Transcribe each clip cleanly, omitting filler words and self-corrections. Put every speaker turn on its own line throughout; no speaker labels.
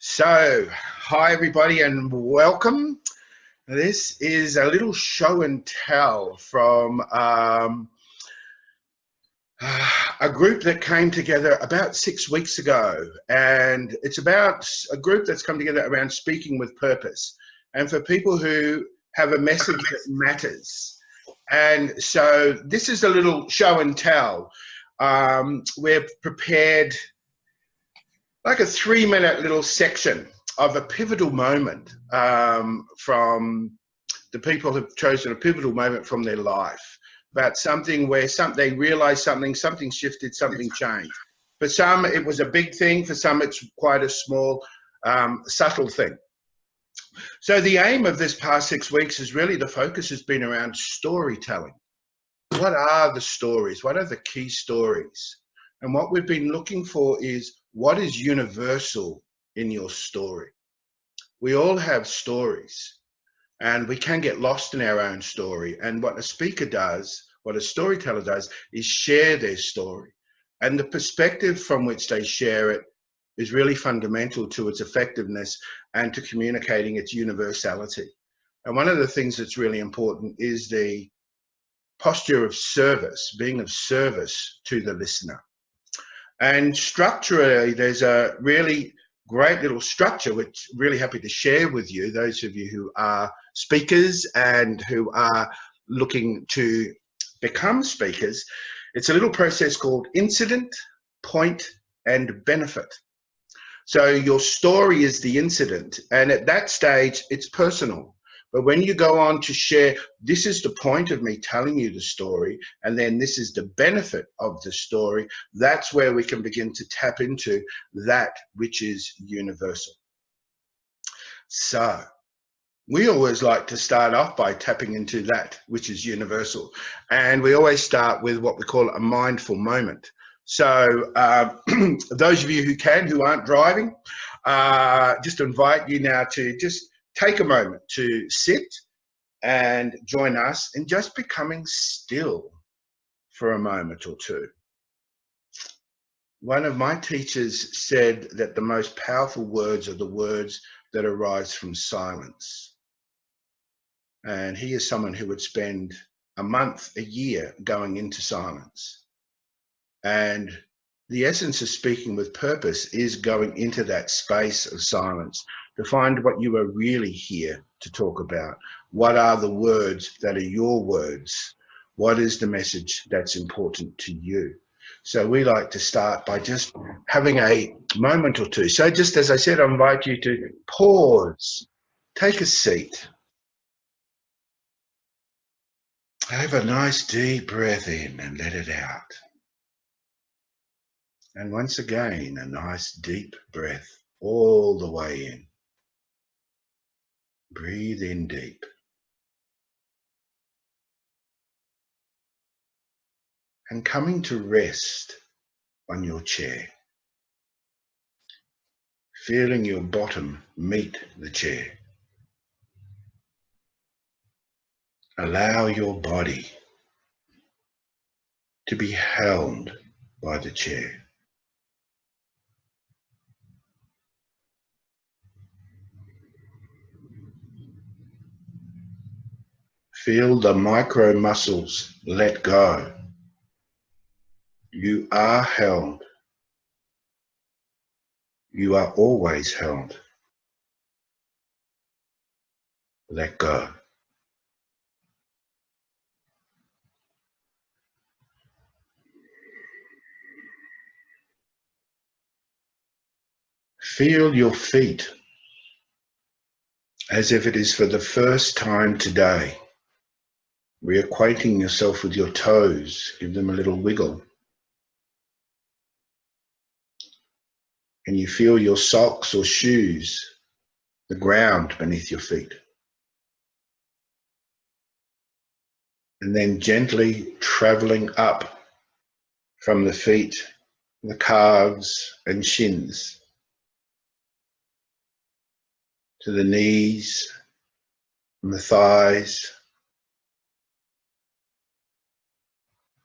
So, hi everybody and welcome. This is a little show and tell from a group that came together about 6 weeks ago. And it's about a group that's come together around speaking with purpose and for people who have a message that matters. And so this is a little show and tell. We're prepared like a 3-minute little section of a pivotal moment from the people who've chosen a pivotal moment from their life about something where they realized something shifted, something changed. For some, it was a big thing. For some, it's quite a small, subtle thing. So the aim of this past 6 weeks is really the focus has been around storytelling. What are the stories? What are the key stories? And what we've been looking for is what is universal in your story. We all have stories and we can get lost in our own story. And what a speaker does, what a storyteller does, is share their story. And the perspective from which they share it is really fundamental to its effectiveness and to communicating its universality. And one of the things that's really important is the posture of service, being of service to the listener. And structurally, there's a really great little structure, which I'm really happy to share with you, those of you who are speakers and who are looking to become speakers. It's a little process called incident, point, and benefit. So your story is the incident, and at that stage, it's personal. But when you go on to share, this is the point of me telling you the story, and then this is the benefit of the story, that's where we can begin to tap into that which is universal. So we always like to start off by tapping into that which is universal. And we always start with what we call a mindful moment. So those of you who aren't driving, just invite you now to just take a moment to sit and join us in just becoming still for a moment or two. One of my teachers said that the most powerful words are the words that arise from silence. And he is someone who would spend a month, a year going into silence. And the essence of speaking with purpose is going into that space of silence to find what you are really here to talk about. What are the words that are your words? What is the message that's important to you? So we like to start by just having a moment or two. So just as I said, I invite you to pause, take a seat. Have a nice deep breath in and let it out. And once again, a nice deep breath all the way in. Breathe in deep. And coming to rest on your chair. Feeling your bottom meet the chair. Allow your body to be held by the chair. Feel the micro muscles let go. You are held. You are always held. Let go. Feel your feet as if it is for the first time today. Reacquainting yourself with your toes, give them a little wiggle. And you feel your socks or shoes, the ground beneath your feet. And then gently traveling up from the feet, the calves and shins, to the knees and the thighs,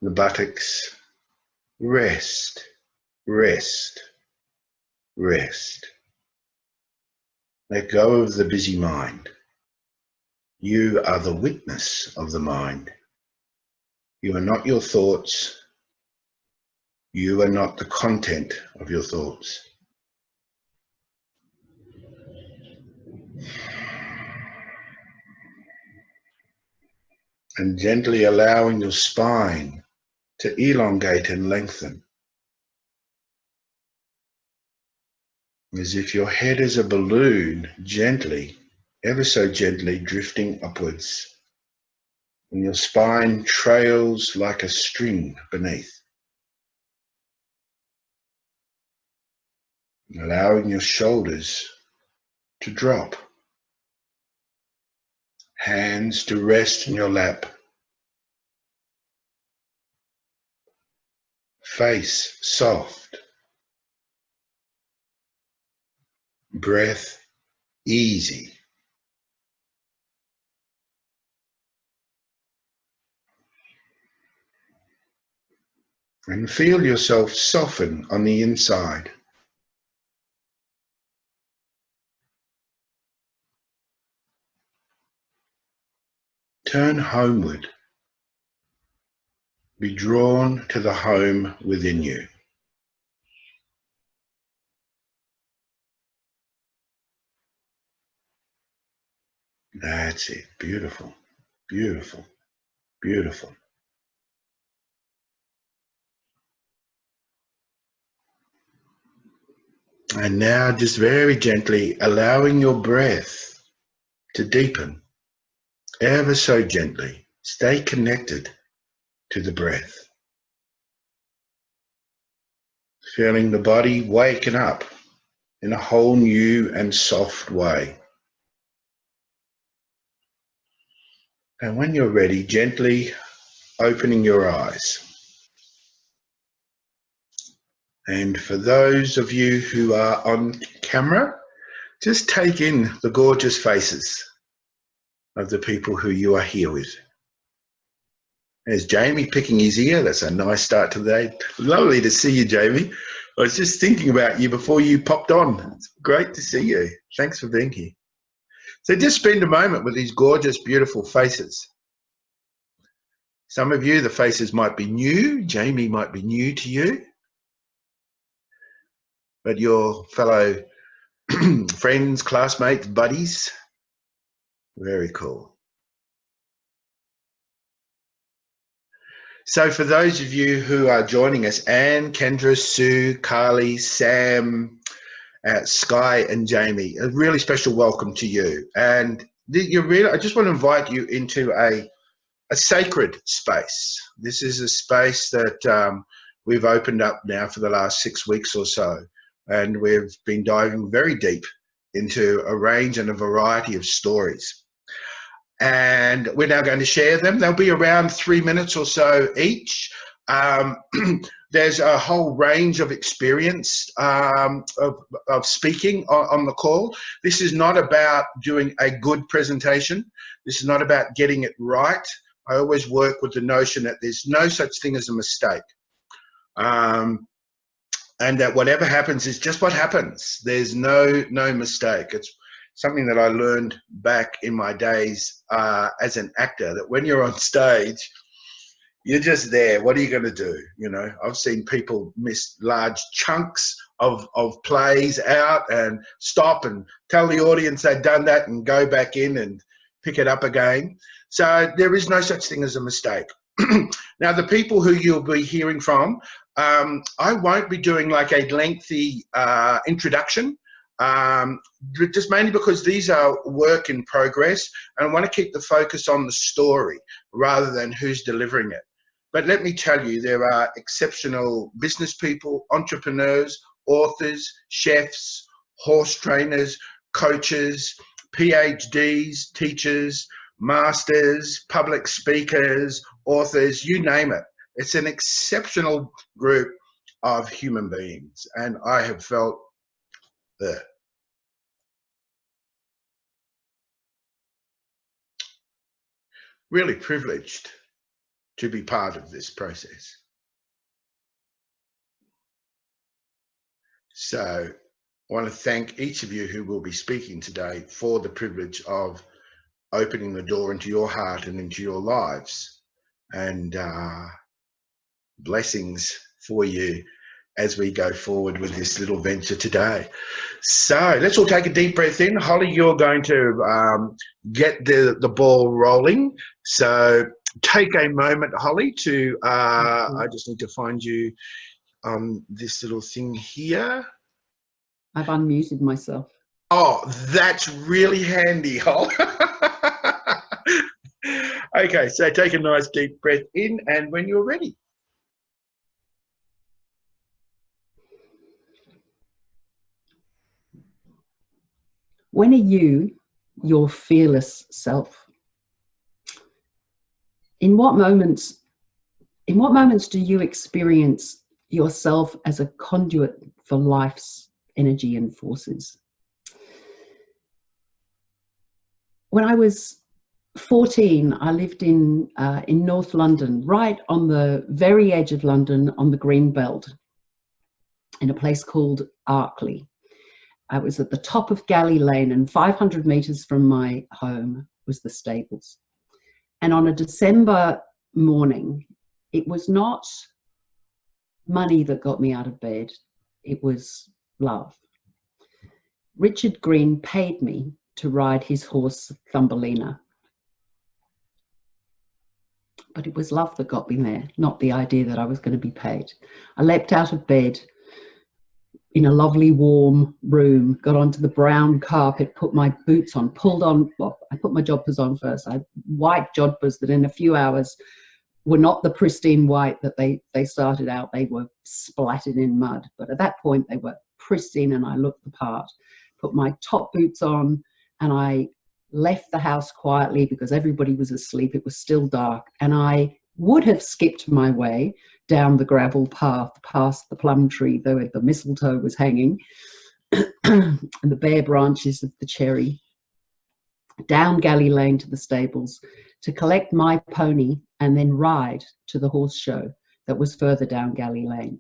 the buttocks. Rest, rest, rest. Let go of the busy mind. You are the witness of the mind. You are not your thoughts. You are not the content of your thoughts. And gently allowing your spine to elongate and lengthen, as if your head is a balloon, gently, ever so gently drifting upwards, and your spine trails like a string beneath. Allowing your shoulders to drop, hands to rest in your lap, face soft, breath easy. And feel yourself soften on the inside. Turn homeward. Be drawn to the home within you. That's it. Beautiful, beautiful, beautiful. And now just very gently allowing your breath to deepen, ever so gently. Stay connected to the breath. Feeling the body waken up in a whole new and soft way. And when you're ready, gently opening your eyes. And for those of you who are on camera, just take in the gorgeous faces of the people who you are here with. There's Jamie picking his ear. That's a nice start to the day. Lovely to see you, Jamie. I was just thinking about you before you popped on. It's great to see you. Thanks for being here. So just spend a moment with these gorgeous, beautiful faces. Some of you, the faces might be new. Jamie might be new to you. But your fellow friends, classmates, buddies, very cool. So for those of you who are joining us, Anne, Kendra, Sue, Carly, Sam, Sky and Jamie, a really special welcome to you. And I just want to invite you into a sacred space. This is a space that we've opened up now for the last 6 weeks or so. And we've been diving very deep into a range and a variety of stories. And we're now going to share them. They'll be around 3 minutes or so each. There's a whole range of experience of speaking on the call. This is not about doing a good presentation. This is not about getting it right. I always work with the notion that there's no such thing as a mistake. And that whatever happens is just what happens. There's no mistake. It's something that I learned back in my days as an actor, that when you're on stage, you're just there. What are you going to do? You know, I've seen people miss large chunks of plays out and stop and tell the audience they've done that and go back in and pick it up again. So there is no such thing as a mistake. Now, the people who you'll be hearing from, I won't be doing like a lengthy introduction, just mainly because these are work in progress, and I want to keep the focus on the story rather than who's delivering it. But let me tell you, there are exceptional business people, entrepreneurs, authors, chefs, horse trainers, coaches, PhDs, teachers, masters, public speakers, authors, you name it. It's an exceptional group of human beings, and I have felt really privileged to be part of this process. So I want to thank each of you who will be speaking today for the privilege of opening the door into your heart and into your lives, and blessings for you as we go forward with this little venture today. So let's all take a deep breath in. Holly, you're going to get the ball rolling. So take a moment, Holly, to, I just need to find you this little thing here.
I've unmuted myself.
Oh, that's really handy, Holly. Okay, so take a nice deep breath in, and when you're ready.
When are you your fearless self? In what moments do you experience yourself as a conduit for life's energy and forces? When I was 14, I lived in North London, right on the very edge of London, on the Green Belt, in a place called Arkley. I was at the top of Galley Lane, and 500 meters from my home was the stables. And on a December morning, it was not money that got me out of bed, it was love. Richard Green paid me to ride his horse Thumbelina. But it was love that got me there, not the idea that I was going to be paid. I leapt out of bed in a lovely warm room, got onto the brown carpet, put my boots on, well, I put my jodhpurs on first. I had white jodhpurs that in a few hours were not the pristine white that they started out. They were splattered in mud. But at that point, they were pristine and I looked the part. Put my top boots on and I left the house quietly because everybody was asleep. It was still dark. And I would have skipped my way down the gravel path past the plum tree, though the mistletoe was hanging, and the bare branches of the cherry, down Galley Lane to the stables to collect my pony and then ride to the horse show that was further down Galley Lane.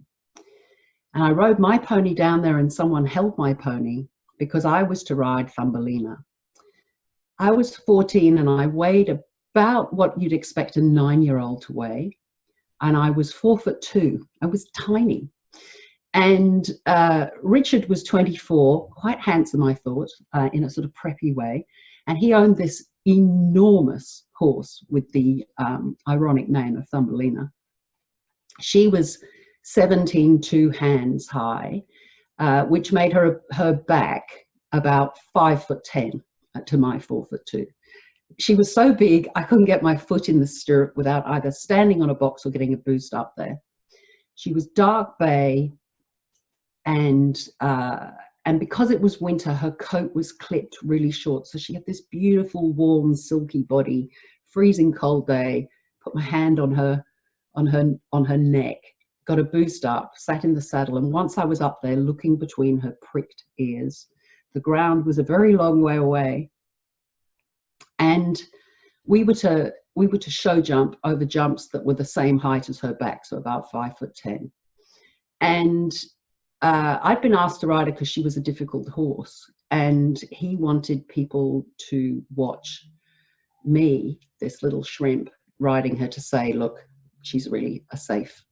And I rode my pony down there and someone held my pony because I was to ride Thumbelina. I was 14 and I weighed about what you'd expect a 9-year-old to weigh. And I was 4'2". I was tiny. And Richard was 24, quite handsome, I thought, in a sort of preppy way. And he owned this enormous horse with the ironic name of Thumbelina. She was 17 two hands high, which made her back about 5'10" to my 4'2". She was so big, I couldn't get my foot in the stirrup without either standing on a box or getting a boost up there. She was dark bay, and because it was winter, her coat was clipped really short. So she had this beautiful, warm, silky body. Freezing cold day, put my hand on her neck, got a boost up, sat in the saddle, and once I was up there looking between her pricked ears, the ground was a very long way away. And we were to show jump over jumps that were the same height as her back, so about 5'10". And I'd been asked to ride her because she was a difficult horse, and he wanted people to watch me, this little shrimp, riding her to say, look, she's really a safe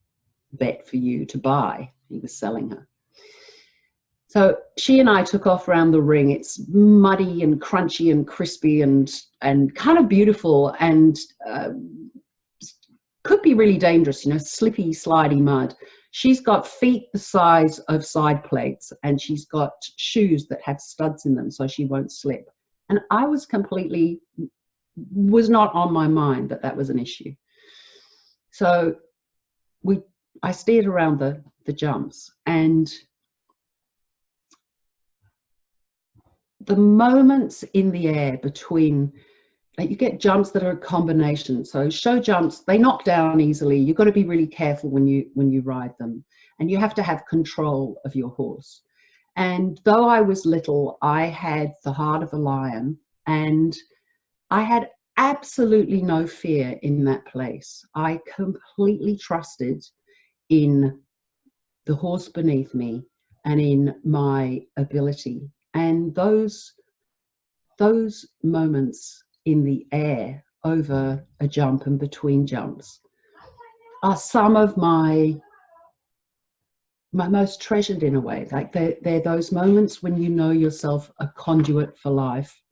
bet for you to buy. He was selling her. So she and I took off around the ring. It's muddy and crunchy and crispy and kind of beautiful, and could be really dangerous, you know, slippy, slidey mud. She's got feet the size of side plates, and she's got shoes that have studs in them so she won't slip. And I was not on my mind that was an issue. So I steered around the jumps, and the moments in the air between, you get jumps that are a combination. So show jumps, they knock down easily. You've got to be really careful when you ride them, and you have to have control of your horse. And though I was little, I had the heart of a lion, and I had absolutely no fear in that place. I completely trusted in the horse beneath me and in my ability. And those moments in the air over a jump and between jumps are some of my most treasured, in a way. Like they're those moments when you know yourself a conduit for life,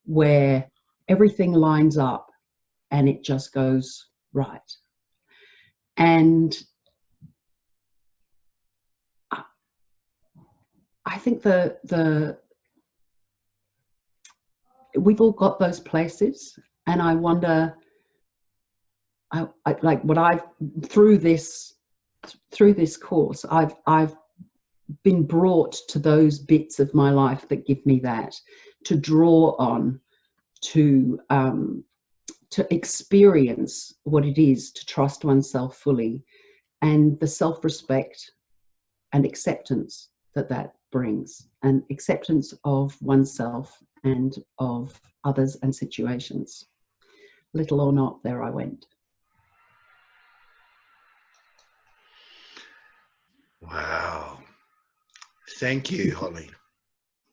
where everything lines up and it just goes right. And I think we've all got those places, and I wonder, I like what I've through this course, I've been brought to those bits of my life that give me that to draw on, to experience what it is to trust oneself fully, and the self-respect and acceptance that brings, and acceptance of oneself and of others and situations. Little or not, there I went.
Wow. Thank you, Holly.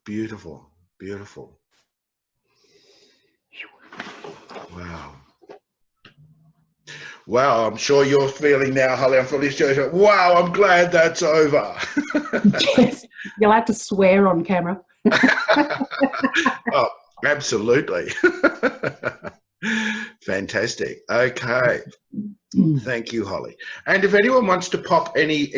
Beautiful, beautiful. Wow. Wow, I'm sure you're feeling now, Holly. I'm probably sure. Wow, I'm glad that's over.
Yes, you'll have to swear on camera.
Oh, absolutely. Fantastic. Okay. Thank you, Holly. And if anyone wants to pop any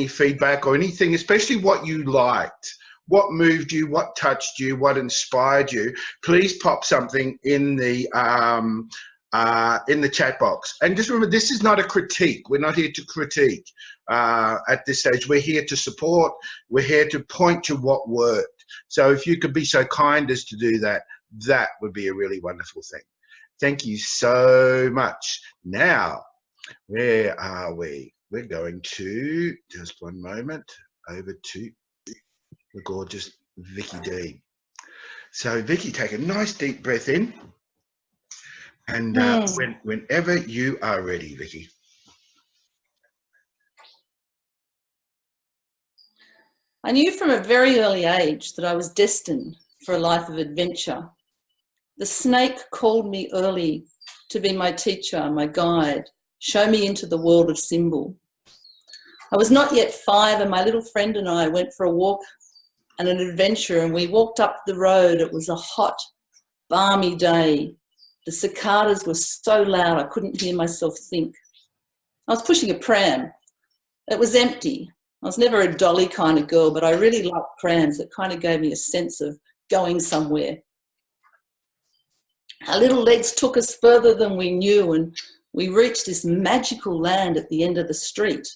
feedback or anything, especially what you liked, what moved you, what touched you, what inspired you, please pop something in the chat box. And just remember, this is not a critique. We're not here to critique at this stage. We're here to support. We're here to point to what worked. So if you could be so kind as to do that, that would be a really wonderful thing. Thank you so much. Now, where are we? We're going to, just one moment, over to the gorgeous Vicky D. So Vicky, take a nice deep breath in. And whenever you are ready, Vicky.
I knew from a very early age that I was destined for a life of adventure. The snake called me early to be my teacher, my guide, show me into the world of symbol. I was not yet 5, and my little friend and I went for a walk and an adventure, and we walked up the road. It was a hot, balmy day. The cicadas were so loud I couldn't hear myself think. I was pushing a pram. It was empty. I was never a dolly kind of girl, but I really liked prams. It kind of gave me a sense of going somewhere. Our little legs took us further than we knew, and we reached this magical land at the end of the street,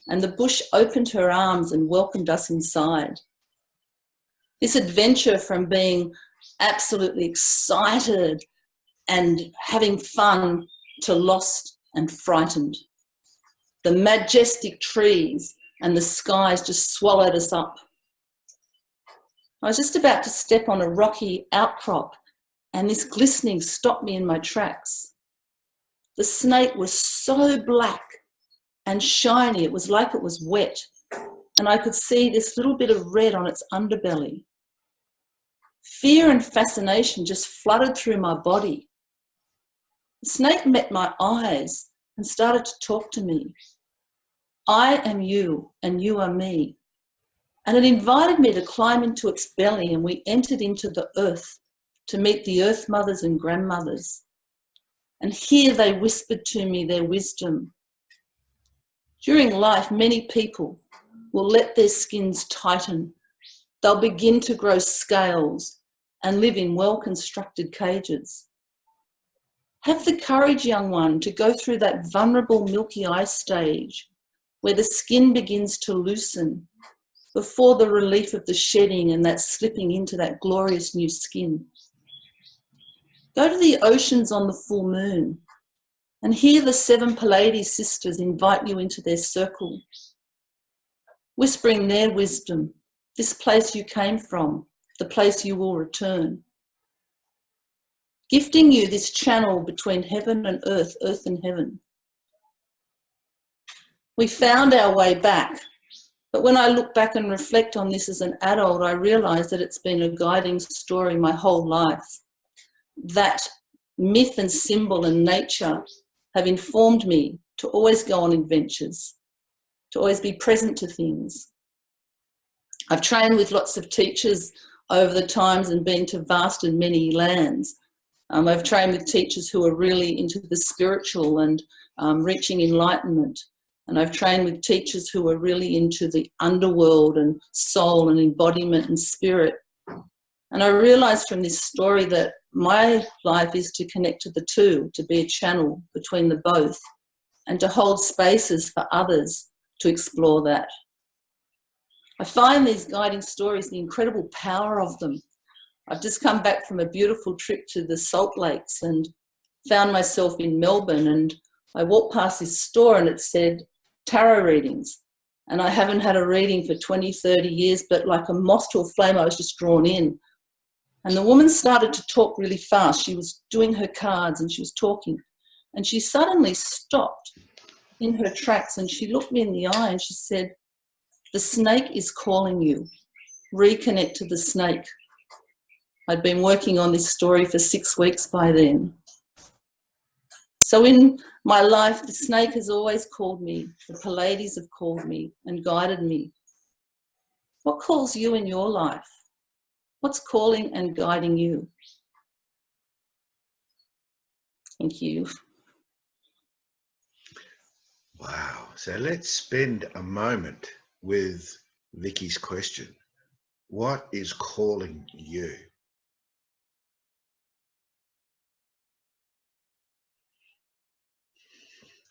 and the bush opened her arms and welcomed us inside. This adventure from being absolutely excited and having fun to lost and frightened. The majestic trees and the skies just swallowed us up. I was just about to step on a rocky outcrop, and this glistening stopped me in my tracks. The snake was so black and shiny, it was like it was wet, and I could see this little bit of red on its underbelly. Fear and fascination just flooded through my body. The snake met my eyes and started to talk to me. I am you and you are me. And it invited me to climb into its belly, and we entered into the earth to meet the earth mothers and grandmothers. And here they whispered to me their wisdom. During life, many people will let their skins tighten. They'll begin to grow scales and live in well-constructed cages. Have the courage, young one, to go through that vulnerable milky ice stage where the skin begins to loosen before the relief of the shedding and that slipping into that glorious new skin. Go to the oceans on the full moon and hear the 7 Pleiades sisters invite you into their circle, whispering their wisdom, this place you came from, the place you will return. Gifting you this channel between heaven and earth and heaven. We found our way back, But when I look back and reflect on this as an adult, I realise that it's been a guiding story my whole life. That myth and symbol and nature have informed me to always go on adventures, to always be present to things. I've trained with lots of teachers over the times and been to vast and many lands. I've trained with teachers who are really into the spiritual and reaching enlightenment. And I've trained with teachers who are really into the underworld and soul and embodiment and spirit. And I realised from this story that my life is to connect to the two, to be a channel between the both, and to hold spaces for others to explore that. I find these guiding stories, the incredible power of them. I've just come back from a beautiful trip to the Salt Lakes and found myself in Melbourne, and I walked past this store and it said tarot readings. And I haven't had a reading for 20, 30 years, but like a moth to a flame, I was just drawn in. And the woman started to talk really fast. She was doing her cards and she was talking. And she suddenly stopped in her tracks and she looked me in the eye and she said, "The snake is calling you. Reconnect to the snake." I'd been working on this story for 6 weeks by then. So in my life, the snake has always called me, the Pleiades have called me and guided me. What calls you in your life? What's calling and guiding you? Thank you.
Wow. So let's spend a moment with Vicky's question. What is calling you?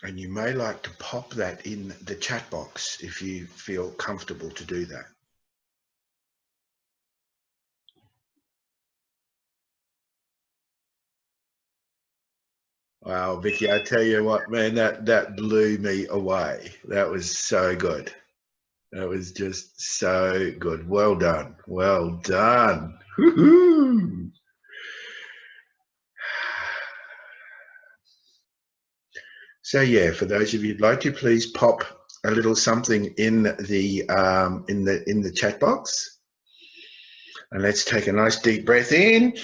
And you may like to pop that in the chat box if you feel comfortable to do that. Wow, Vicky, I tell you what, man, that blew me away. That was so good. That was just so good. Well done. Well done. Woo-hoo. So yeah, for those of you who'd like to, please pop a little something in the chat box, and let's take a nice deep breath in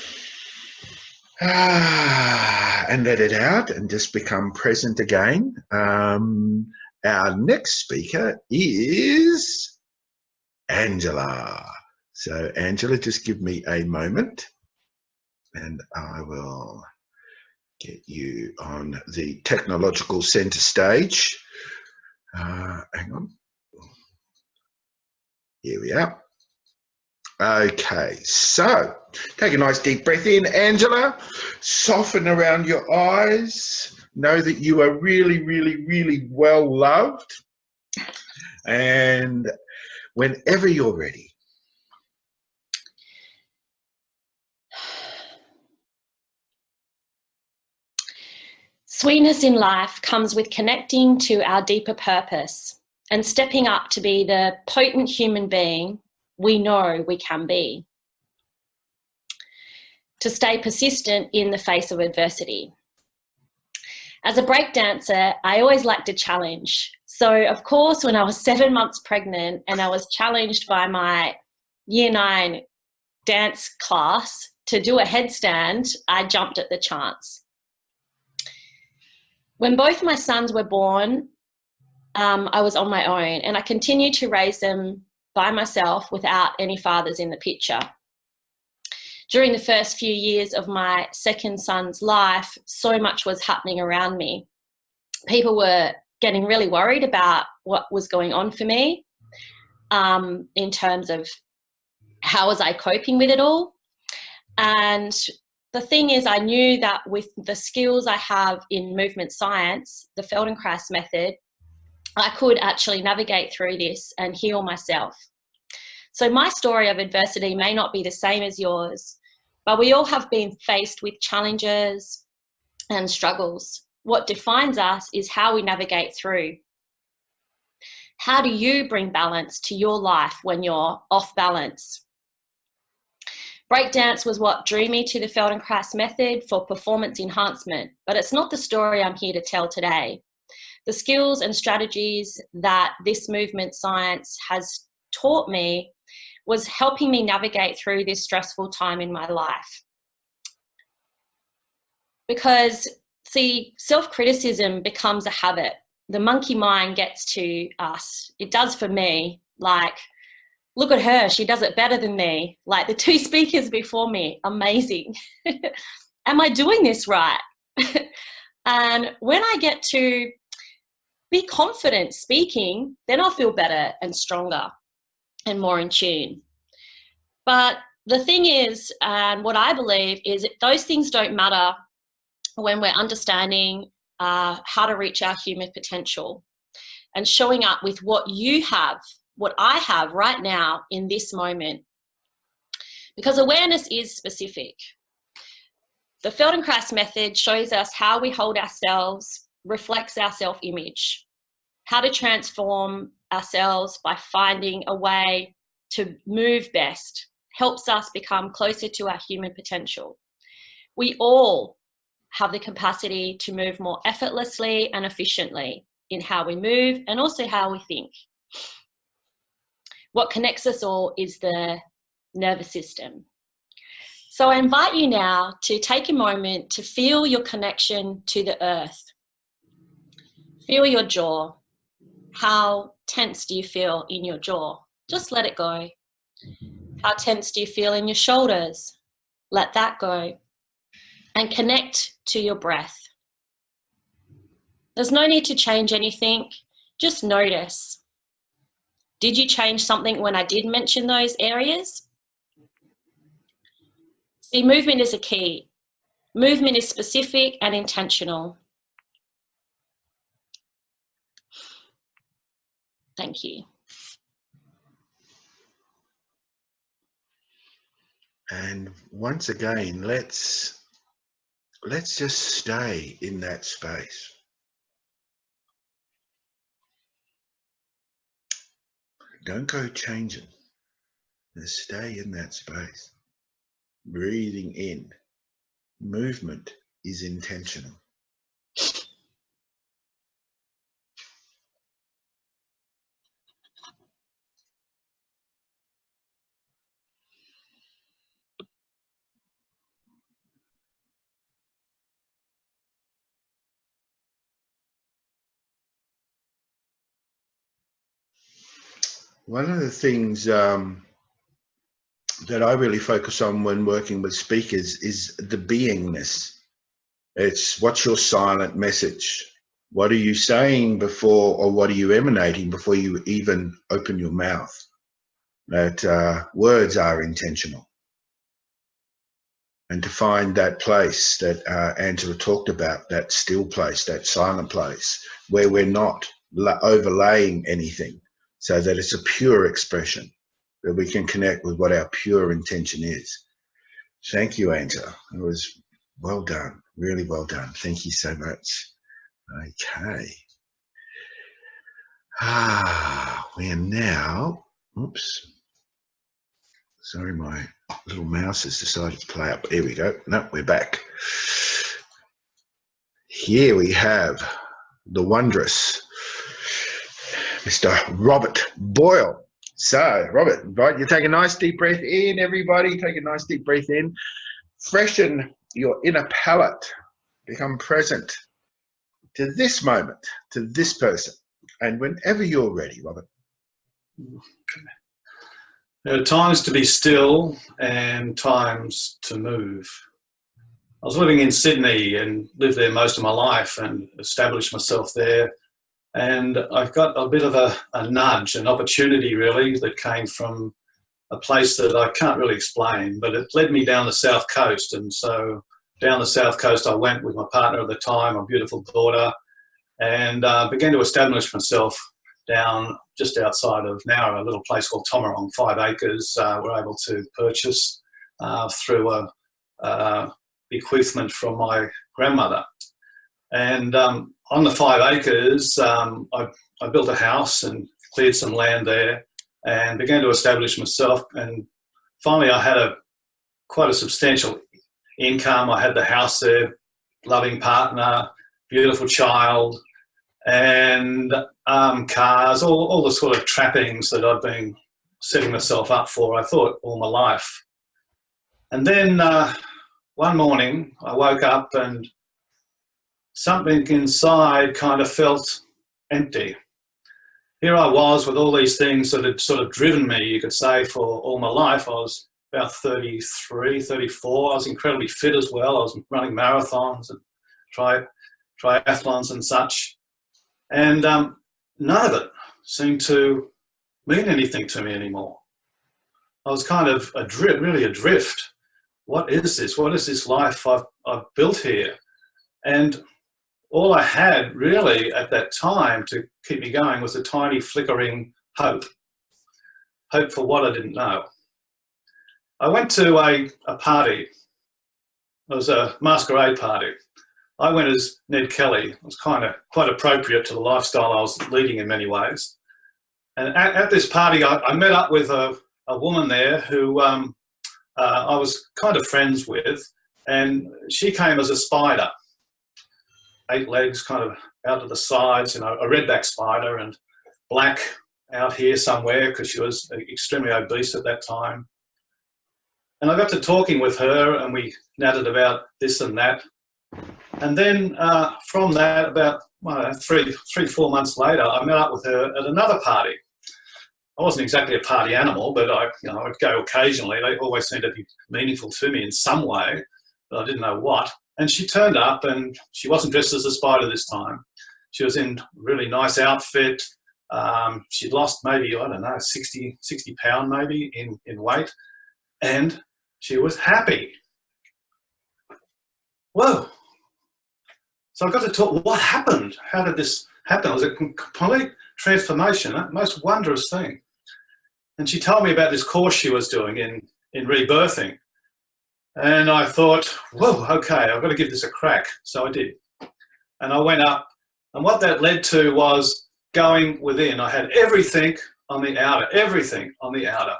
and let it out, and just become present again. Our next speaker is Angela. So Angela, just give me a moment, and I will get you on the technological center stage. Hang on. Here we are. Okay, so take a nice deep breath in, Angela. Soften around your eyes. Know that you are really, really, really well loved. And whenever you're ready.
Sweetness in life comes with connecting to our deeper purpose and stepping up to be the potent human being we know we can be. To stay persistent in the face of adversity. As a breakdancer, I always liked a challenge. So, of course, when I was 7 months pregnant and I was challenged by my Year 9 dance class to do a headstand, I jumped at the chance. When both my sons were born, I was on my own, and I continued to raise them by myself without any fathers in the picture. During the first few years of my second son's life, so much was happening around me. People were getting really worried about what was going on for me in terms of how was I coping with it all. And the thing is, I knew that with the skills I have in movement science, the Feldenkrais method, I could actually navigate through this and heal myself. So my story of adversity may not be the same as yours, but we all have been faced with challenges and struggles. What defines us is how we navigate through. How do you bring balance to your life when you're off balance? Breakdance was what drew me to the Feldenkrais method for performance enhancement, but it's not the story I'm here to tell today. the skills and strategies that this movement science has taught me was helping me navigate through this stressful time in my life. Because, see, self-criticism becomes a habit. The monkey mind gets to us. It does for me. Like, look at her, she does it better than me. Like the two speakers before me, amazing. Am I doing this right? And when I get to be confident speaking, then I'll feel better and stronger and more in tune. But the thing is, and what I believe is that those things don't matter when we're understanding how to reach our human potential and showing up with what you have, what I have right now in this moment. Because awareness is specific. The Feldenkrais method shows us how we hold ourselves, reflects our self-image, how to transform ourselves by finding a way to move best, helps us become closer to our human potential. We all have the capacity to move more effortlessly and efficiently in how we move and also how we think. What connects us all is the nervous system. So I invite you now to take a moment to feel your connection to the earth. Feel your jaw. How tense do you feel in your jaw? Just let it go. How tense do you feel in your shoulders? Let that go. And connect to your breath. There's no need to change anything. Just notice. Did you change something when I did mention those areas? See, movement is a key. Movement is specific and intentional. Thank you.
And once again, let's just stay in that space. Don't go changing. Just stay in that space. Breathing in. Movement is intentional. One of the things that I really focus on when working with speakers is the beingness. It's what's your silent message? What are you saying before, or what are you emanating before you even open your mouth? That words are intentional. And to find that place that Angela talked about, that still place, that silent place, where we're not overlaying anything, so that it's a pure expression, that we can connect with what our pure intention is. Thank you, Angela. It was well done, really well done. Thank you so much. Okay. We are now, oops. Sorry, my little mouse has decided to play up. Here we go. No, we're back. Here we have the wondrous Mr. Robert Boyle. So, Robert, right, you take a nice deep breath in, everybody. Take a nice deep breath in. Freshen your inner palate. Become present to this moment, to this person. And whenever you're ready, Robert.
There are times to be still and times to move. I was living in Sydney and lived there most of my life and established myself there. And I got a bit of a nudge, an opportunity really, that came from a place that I can't really explain, but it led me down the south coast. And so down the south coast I went with my partner at the time, my beautiful daughter, and began to establish myself down just outside of Nowra, a little place called Tomarong, 5 acres. We're able to purchase through a bequeathment from my grandmother. And on the 5 acres, I built a house and cleared some land there and began to establish myself. And finally I had quite a substantial income. I had the house there, loving partner, beautiful child, and cars, all the sort of trappings that I've been setting myself up for, I thought, all my life. And then one morning I woke up and something inside kind of felt empty. Here I was with all these things that had sort of driven me, you could say, for all my life. I was about 33, 34. I was incredibly fit as well. I was running marathons and triathlons and such. And none of it seemed to mean anything to me anymore. I was kind of really adrift. What is this? What is this life I've built here? And all I had really at that time to keep me going was a tiny flickering hope for what I didn't know. I went to a party. It was a masquerade party. I went as Ned Kelly. It was kind of quite appropriate to the lifestyle I was leading in many ways. And at this party, I met up with a woman there who I was kind of friends with, and she came as a spider. 8 legs kind of out to the sides, you know, a redback spider, and black out here somewhere because she was extremely obese at that time. And I got to talking with her and we nattered about this and that. And then from that, about 3-4 months later, I met up with her at another party. I wasn't exactly a party animal, but I'd go occasionally. They always seemed to be meaningful to me in some way, but I didn't know what. And she turned up and she wasn't dressed as a spider this time. She was in a really nice outfit. She'd lost maybe, I don't know, 60 pound maybe in weight. And she was happy. Whoa. So I got to talk, what happened? How did this happen? It was a complete transformation, a most wondrous thing. And she told me about this course she was doing in rebirthing. And I thought, whoa, okay, I've got to give this a crack. So I did. And I went up. And what that led to was going within. I had everything on the outer,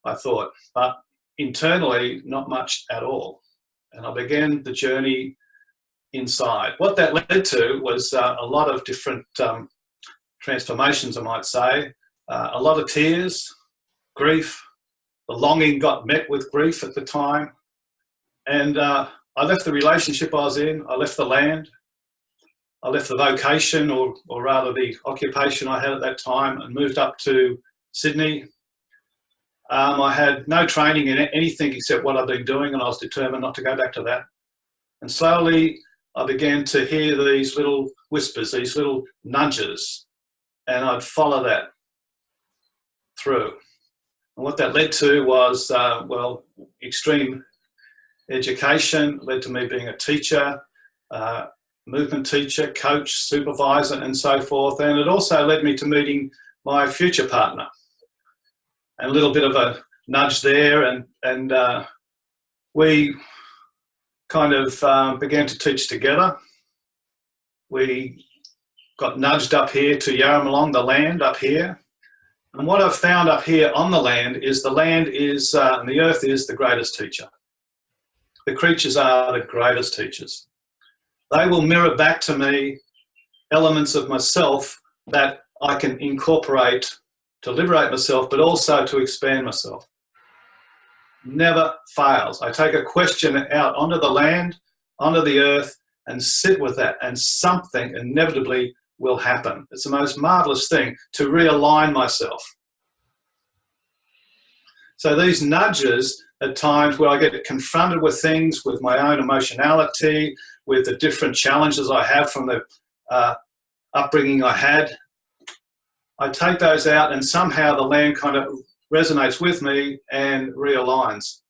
I thought. But internally, not much at all. And I began the journey inside. What that led to was a lot of different transformations, I might say. A lot of tears, grief. The longing got met with grief at the time. And I left the relationship I was in. I left the land. I left the vocation, or rather the occupation I had at that time, and moved up to Sydney. I had no training in anything except what I'd been doing, and I was determined not to go back to that. And slowly I began to hear these little whispers, these little nudges, and I'd follow that through. And what that led to was, extreme education, led to me being a teacher, movement teacher, coach, supervisor, and so forth. And it also led me to meeting my future partner. And a little bit of a nudge there, and we kind of began to teach together. We got nudged up here to Yarramalong, the land up here. And what I've found up here on the land is and the earth is the greatest teacher. The creatures are the greatest teachers. They will mirror back to me elements of myself that I can incorporate to liberate myself, but also to expand myself. Never fails. I take a question out onto the land, onto the earth, and sit with that, and something inevitably will happen. It's the most marvelous thing to realign myself. So these nudges at times where I get confronted with things, with my own emotionality, with the different challenges I have from the upbringing I had, I take those out and somehow the land kind of resonates with me and realigns.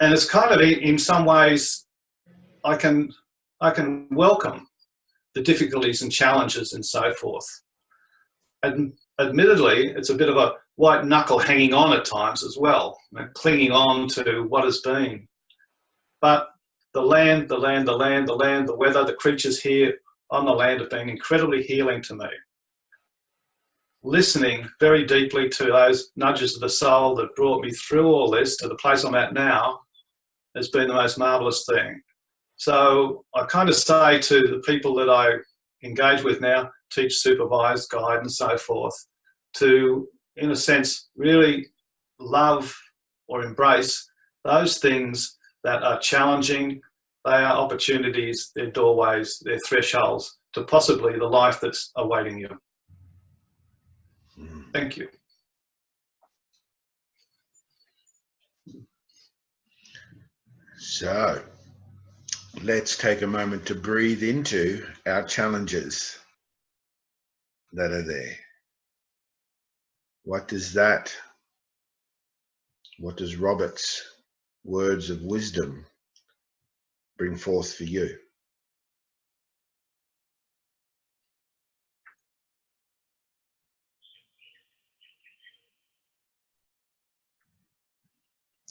And it's kind of, in some ways, I can welcome the difficulties and challenges and so forth. And admittedly, it's a bit of a white knuckle hanging on at times as well, clinging on to what has been. But the land, the weather, the creatures here on the land have been incredibly healing to me. Listening very deeply to those nudges of the soul that brought me through all this to the place I'm at now has been the most marvelous thing. So I kind of say to the people that I engage with now, teach, supervise, guide, and so forth, to, in a sense, really love or embrace those things that are challenging. They are opportunities, they're doorways, they're thresholds to possibly the life that's awaiting you. Thank you.
So let's take a moment to breathe into our challenges that are there. What does Robert's words of wisdom bring forth for you?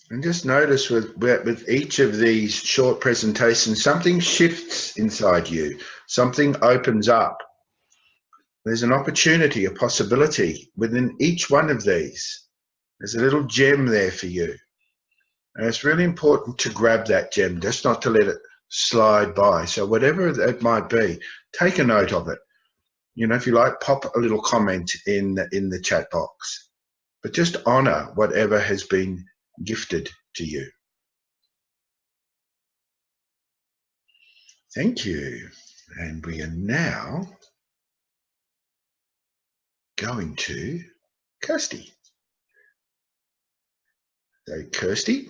And just notice with each of these short presentations, something shifts inside you, something opens up. There's an opportunity, a possibility within each one of these. There's a little gem there for you. And it's really important to grab that gem, just not to let it slide by. So whatever it might be, take a note of it. You know, if you like, pop a little comment in the chat box. But just honor whatever has been gifted to you. Thank you. And we are now going to Kirsty. So Kirsty,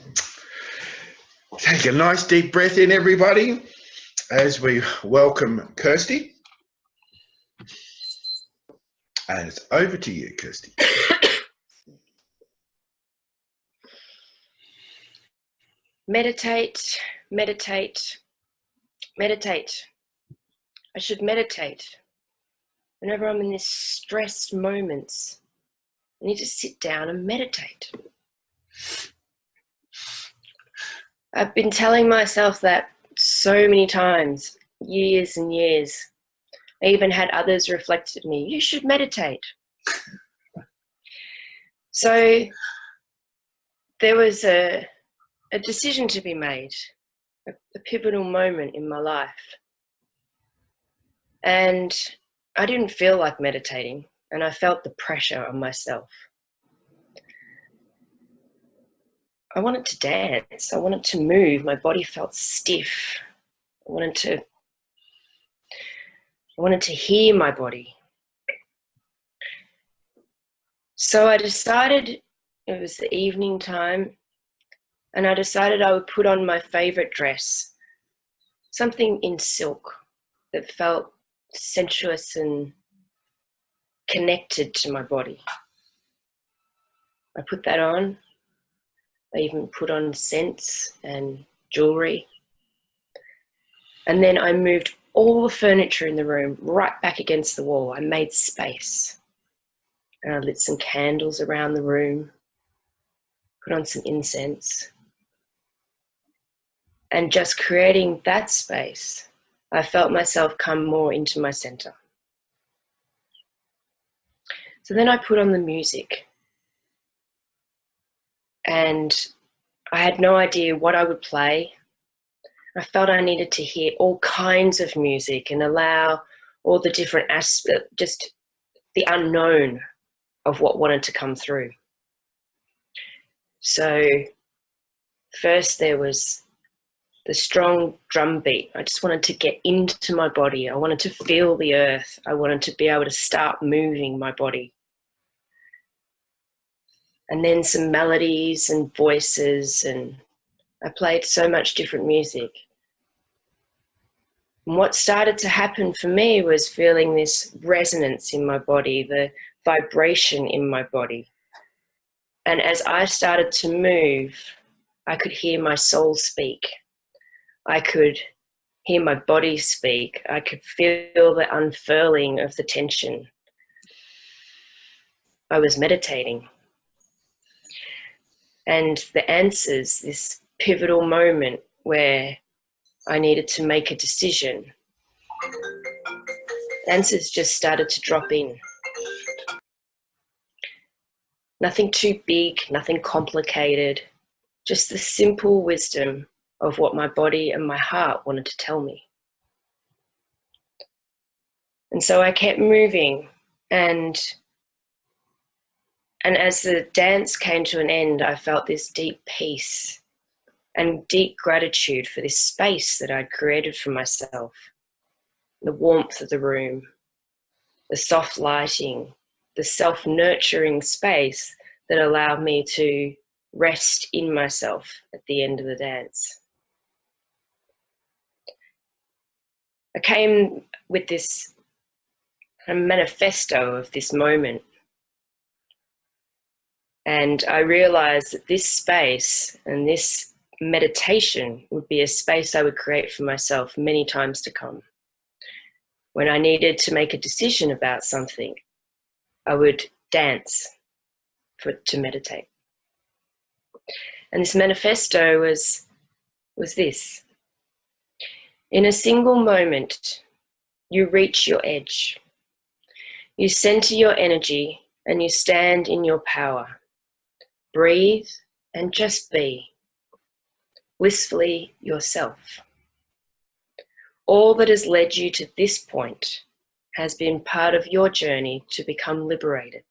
take a nice deep breath in, everybody, as we welcome Kirsty. And it's over to you, Kirsty.
Meditate, meditate, meditate. I should meditate. Whenever I'm in these stressed moments, I need to sit down and meditate. I've been telling myself that so many times, years and years. I even had others reflect at me, you should meditate. So there was a decision to be made, a pivotal moment in my life. And I didn't feel like meditating, and I felt the pressure on myself. I wanted to dance, I wanted to move, my body felt stiff. I wanted to hear my body. So I decided, it was the evening time, and I decided I would put on my favorite dress, something in silk that felt sensuous and connected to my body. I put that on. I even put on scents and jewelry. And then I moved all the furniture in the room right back against the wall. I made space. And I lit some candles around the room, put on some incense. And just creating that space, I felt myself come more into my center. So then I put on the music. And I had no idea what I would play. I felt I needed to hear all kinds of music and allow all the different aspects, just the unknown of what wanted to come through. So first there was the strong drum beat. I just wanted to get into my body. I wanted to feel the earth. I wanted to be able to start moving my body. And then some melodies and voices, and I played so much different music. And what started to happen for me was feeling this resonance in my body, the vibration in my body. And as I started to move, I could hear my soul speak. I could hear my body speak. I could feel the unfurling of the tension. I was meditating. And the answers, this pivotal moment where I needed to make a decision, answers just started to drop in. Nothing too big, nothing complicated, just the simple wisdom of what my body and my heart wanted to tell me. And so I kept moving, and as the dance came to an end, I felt this deep peace and deep gratitude for this space that I'd created for myself. The warmth of the room, the soft lighting, the self-nurturing space that allowed me to rest in myself at the end of the dance. I came with this manifesto of this moment, and I realized that this space and this meditation would be a space I would create for myself many times to come. When I needed to make a decision about something, I would dance to meditate. And this manifesto was this: in a single moment, you reach your edge. You center your energy and you stand in your power. Breathe and just be. Blissfully yourself. All that has led you to this point has been part of your journey to become liberated.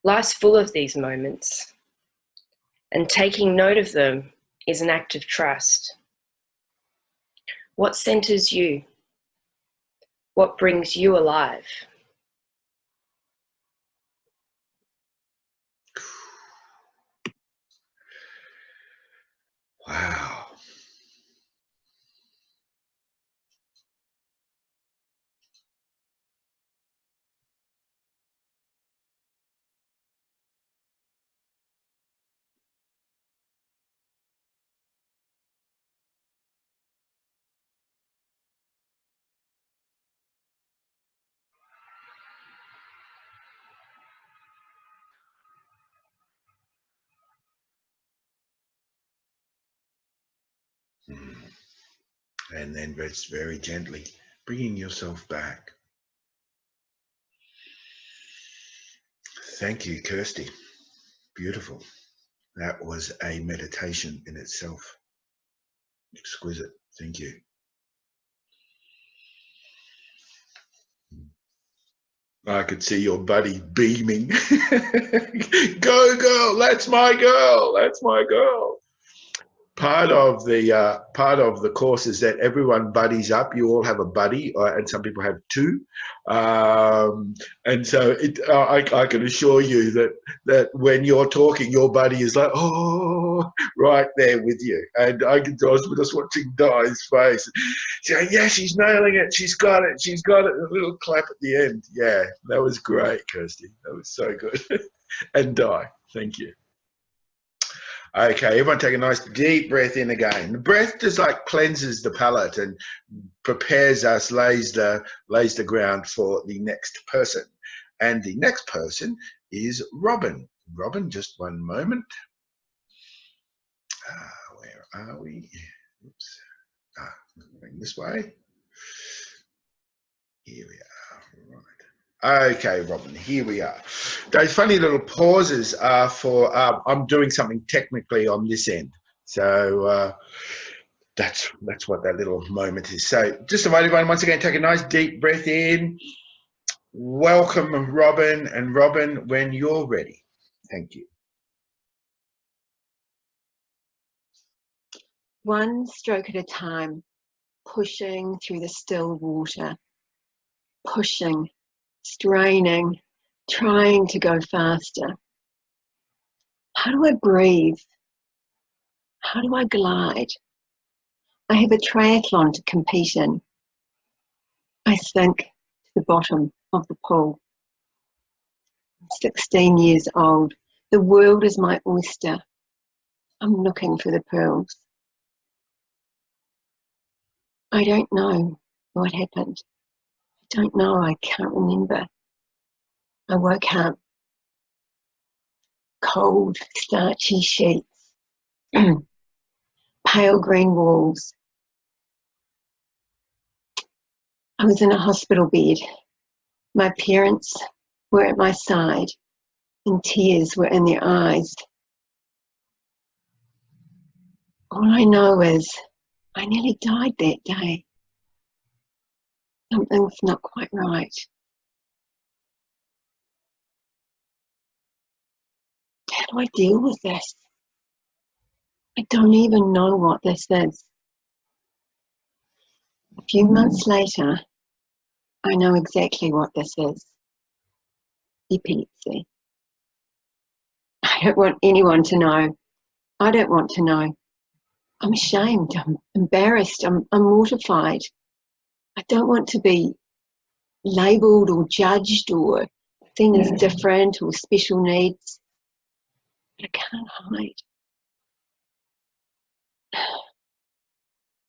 Life's full of these moments, and taking note of them is an act of trust. What centers you? What brings you alive?
Wow. And then rest very gently, bringing yourself back. Thank you, Kirsty. Beautiful. That was a meditation in itself. Exquisite. Thank you. I could see your buddy beaming. Go, girl. That's my girl. That's my girl. Part of the course is that everyone buddies up. You all have a buddy, and some people have two. And so I can assure you that when you're talking, your buddy is like, oh, right there with you. And I was just watching Di's face, saying, yeah, she's nailing it. She's got it. She's got it. A little clap at the end. Yeah, that was great, Kirsty. That was so good. And Di, thank you. Okay, everyone take a nice deep breath in again. The breath just like cleanses the palate and prepares us, lays the ground for the next person. And the next person is Robin. Robin, just one moment. Where are we? Oops. Going this way. Here we are. Right. Okay, Robin, here we are. Those funny little pauses are for, I'm doing something technically on this end. So that's what that little moment is. So just invite everyone once again, take a nice deep breath in. Welcome, Robin. And Robin, when you're ready. Thank you.
One stroke at a time, pushing through the still water, pushing, straining, trying to go faster. How do I breathe? How do I glide? I have a triathlon to compete in. I sink to the bottom of the pool. I'm 16 years old. The world is my oyster. I'm looking for the pearls. I don't know what happened. I don't know. I can't remember. I woke up. Cold, starchy sheets. Pale green walls. I was in a hospital bed. My parents were at my side and tears were in their eyes. All I know is I nearly died that day. Something's not quite right. How do I deal with this? I don't even know what this is. A few months later, I know exactly what this is. Epilepsy. I don't want anyone to know. I don't want to know. I'm ashamed. I'm embarrassed. I'm mortified. I don't want to be labelled or judged or seen as different or special needs. But I can't hide.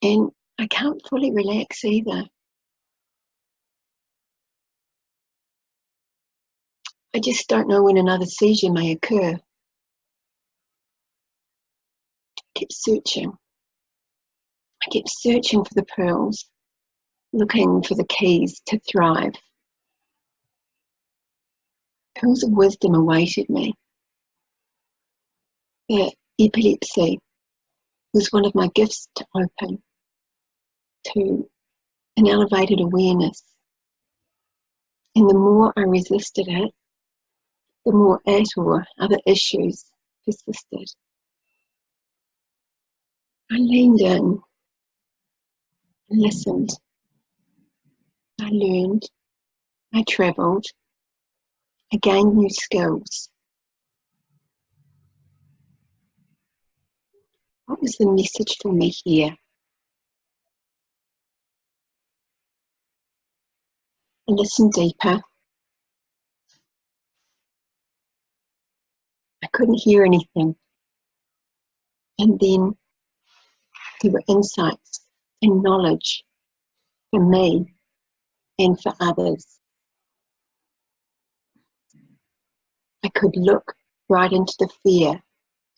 And I can't fully relax either. I just don't know when another seizure may occur. I kept searching. I kept searching for the pearls, looking for the keys to thrive. Pearls of wisdom awaited me. The epilepsy was one of my gifts to open to an elevated awareness. And the more I resisted it, the more it or other issues persisted. I leaned in, I listened, I learned, I travelled, I gained new skills. What was the message for me here? I listened deeper. I couldn't hear anything. And then there were insights and knowledge for me and for others. I could look right into the fear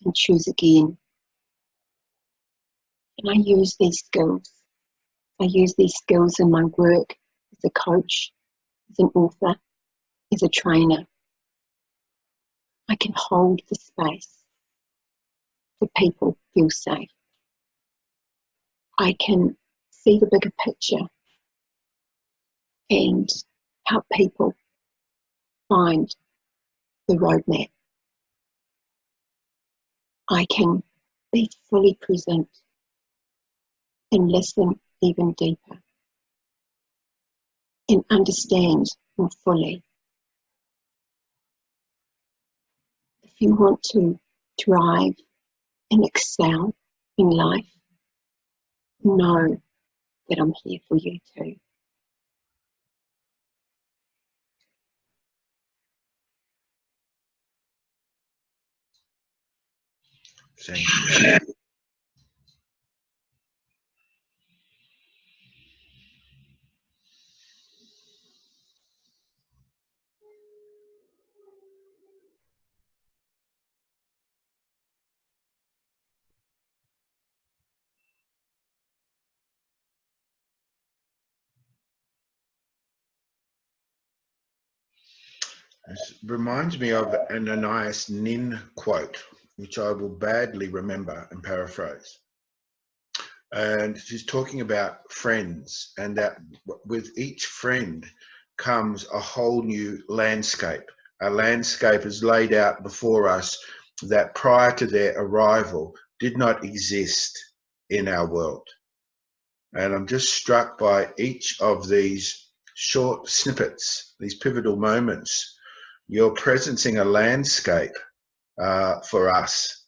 and choose again. And I use these skills. I use these skills in my work as a coach, as an author, as a trainer. I can hold the space so people feel safe. I can see the bigger picture and help people find the roadmap. I can be fully present and listen even deeper and understand more fully. If you want to thrive and excel in life, know that I'm here for you too.
Thank you. This reminds me of an Anais Nin quote, which I will badly remember and paraphrase. And she's talking about friends, and that with each friend comes a whole new landscape. A landscape is laid out before us that prior to their arrival did not exist in our world. And I'm just struck by each of these short snippets, these pivotal moments. You're presencing a landscape for us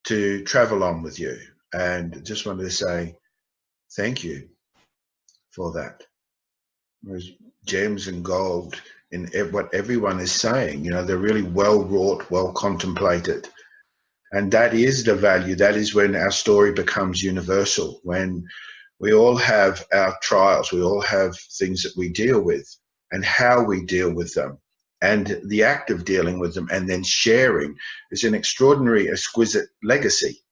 to travel on with you. And just wanted to say thank you for that. There's gems and gold in what everyone is saying. You know, they're really well wrought, well contemplated. And that is the value. That is when our story becomes universal, when we all have our trials, we all have things that we deal with, and how we deal with them. And the act of dealing with them and then sharing is an extraordinary, exquisite legacy.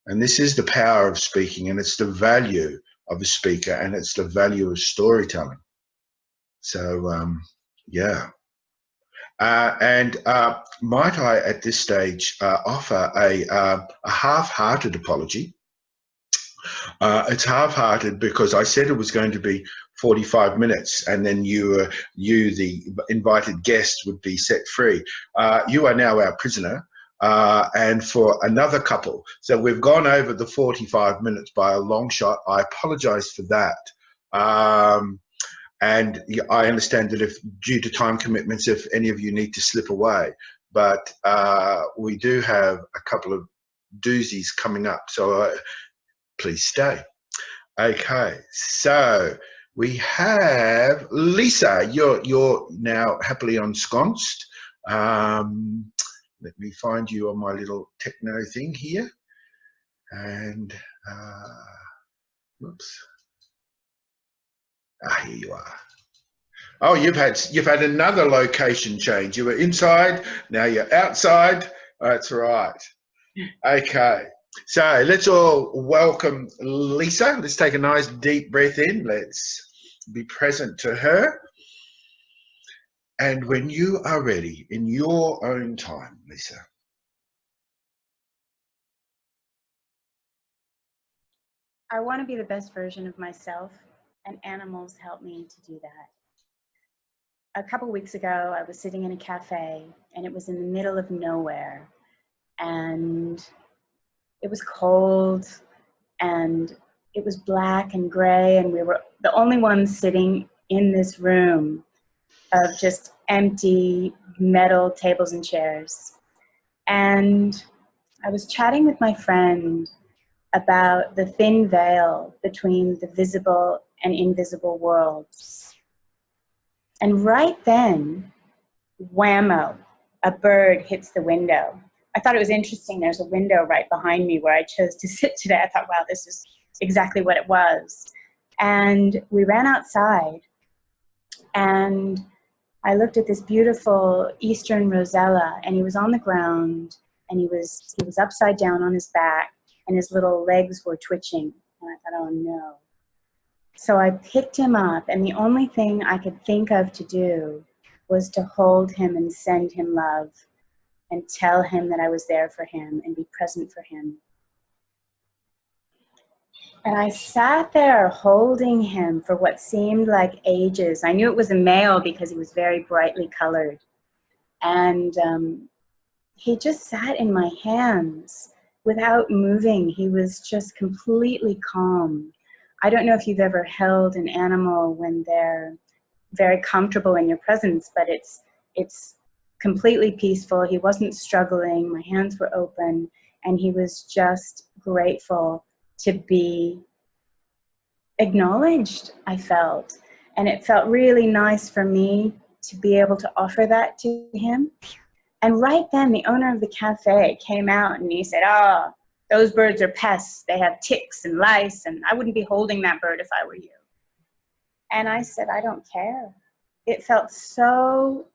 And this is the power of speaking, and it's the value of a speaker, and it's the value of storytelling. So, yeah. And might I, at this stage, offer a half-hearted apology It's half-hearted because I said it was going to be 45 minutes, and then you, the invited guest, would be set free. You are now our prisoner, and for another couple. So we've gone over the 45 minutes by a long shot. I apologise for that. And I understand that if, due to time commitments, if any of you need to slip away, but we do have a couple of doozies coming up, so please stay. Okay, so we have Lisa. You're now happily ensconced. Let me find you on my little techno thing here, and whoops. Here you are. Oh, you've had another location change. You were inside, now you're outside. That's right. Okay, so let's all welcome Lisa. Let's take a nice deep breath in. Let's be present to her. And when you are ready, in your own time, Lisa.
I want to be the best version of myself, and animals help me to do that. A couple weeks ago, I was sitting in a cafe, and it was in the middle of nowhere, and it was cold, and it was black and gray, and we were the only ones sitting in this room of just empty metal tables and chairs. And I was chatting with my friend about the thin veil between the visible and invisible worlds. And right then, whammo, a bird hits the window. I thought it was interesting. There's a window right behind me where I chose to sit today. I thought, wow, this is exactly what it was. And we ran outside, and I looked at this beautiful eastern rosella, and he was on the ground, and he was upside down on his back, and his little legs were twitching. And I thought, oh no. So I picked him up, and the only thing I could think of to do was to hold him and send him love and tell him that I was there for him and be present for him. And I sat there holding him for what seemed like ages. I knew it was a male because he was very brightly colored. And he just sat in my hands without moving. He was just completely calm. I don't know if you've ever held an animal when they're very comfortable in your presence, but it's completely peaceful. He wasn't struggling. My hands were open, and he was just grateful to be acknowledged, I felt. And it felt really nice for me to be able to offer that to him. And right then, the owner of the cafe came out and he said, oh, those birds are pests. They have ticks and lice, and I wouldn't be holding that bird if I were you. And I said, I don't care. It felt so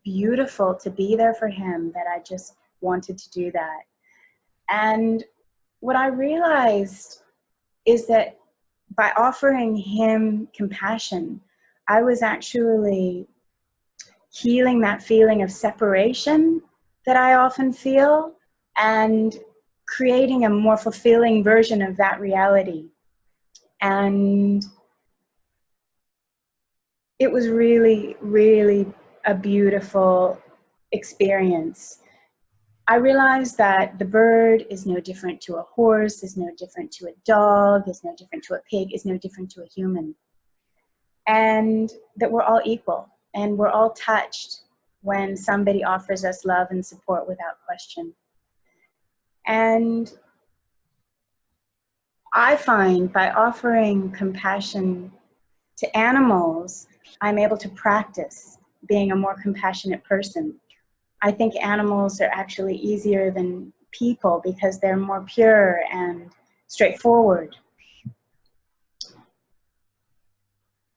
beautiful to be there for him that I just wanted to do that. And what I realized is that by offering him compassion, I was actually healing that feeling of separation that I often feel and creating a more fulfilling version of that reality. And it was really, really a beautiful experience. I realized that the bird is no different to a horse, is no different to a dog, is no different to a pig, is no different to a human. And that we're all equal, and we're all touched when somebody offers us love and support without question. And I find by offering compassion to animals, I'm able to practice being a more compassionate person. I think animals are actually easier than people because they're more pure and straightforward.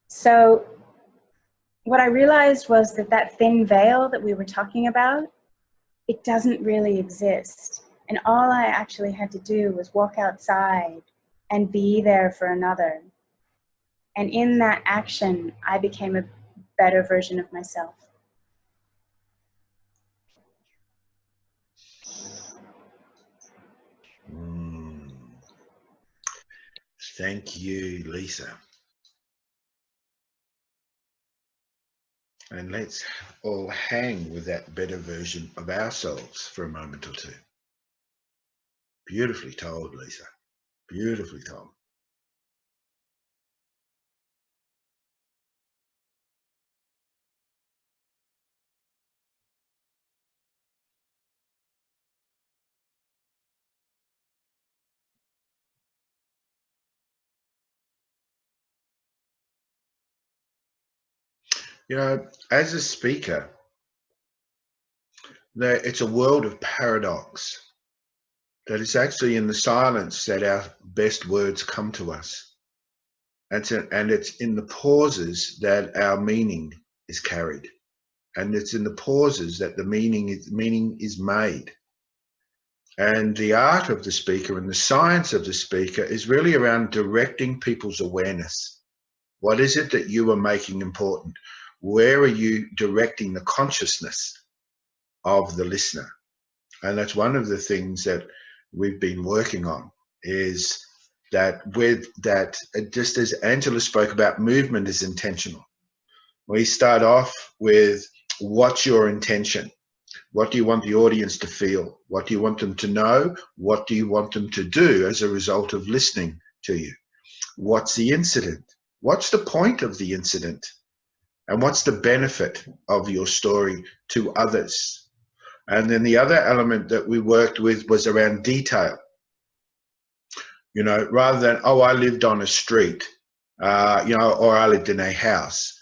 So what I realized was that that thin veil that we were talking about, it doesn't really exist. And all I actually had to do was walk outside and be there for another. And in that action, I became a better version of myself.
Thank you, Lisa. And let's all hang with that better version of ourselves for a moment or two. Beautifully told, Lisa. Beautifully told. You know, as a speaker, it's a world of paradox. That it's actually in the silence that our best words come to us. And it's in the pauses that our meaning is carried. And it's in the pauses that the meaning is made. And the art of the speaker and the science of the speaker is really around directing people's awareness. What is it that you are making important? Where are you directing the consciousness of the listener? And that's one of the things that we've been working on, is that just as Angela spoke about, movement is intentional. We start off with, what's your intention? What do you want the audience to feel? What do you want them to know? What do you want them to do as a result of listening to you? What's the incident? What's the point of the incident? And what's the benefit of your story to others? And then the other element that we worked with was around detail. You know, rather than, oh, I lived on a street, you know, or I lived in a house.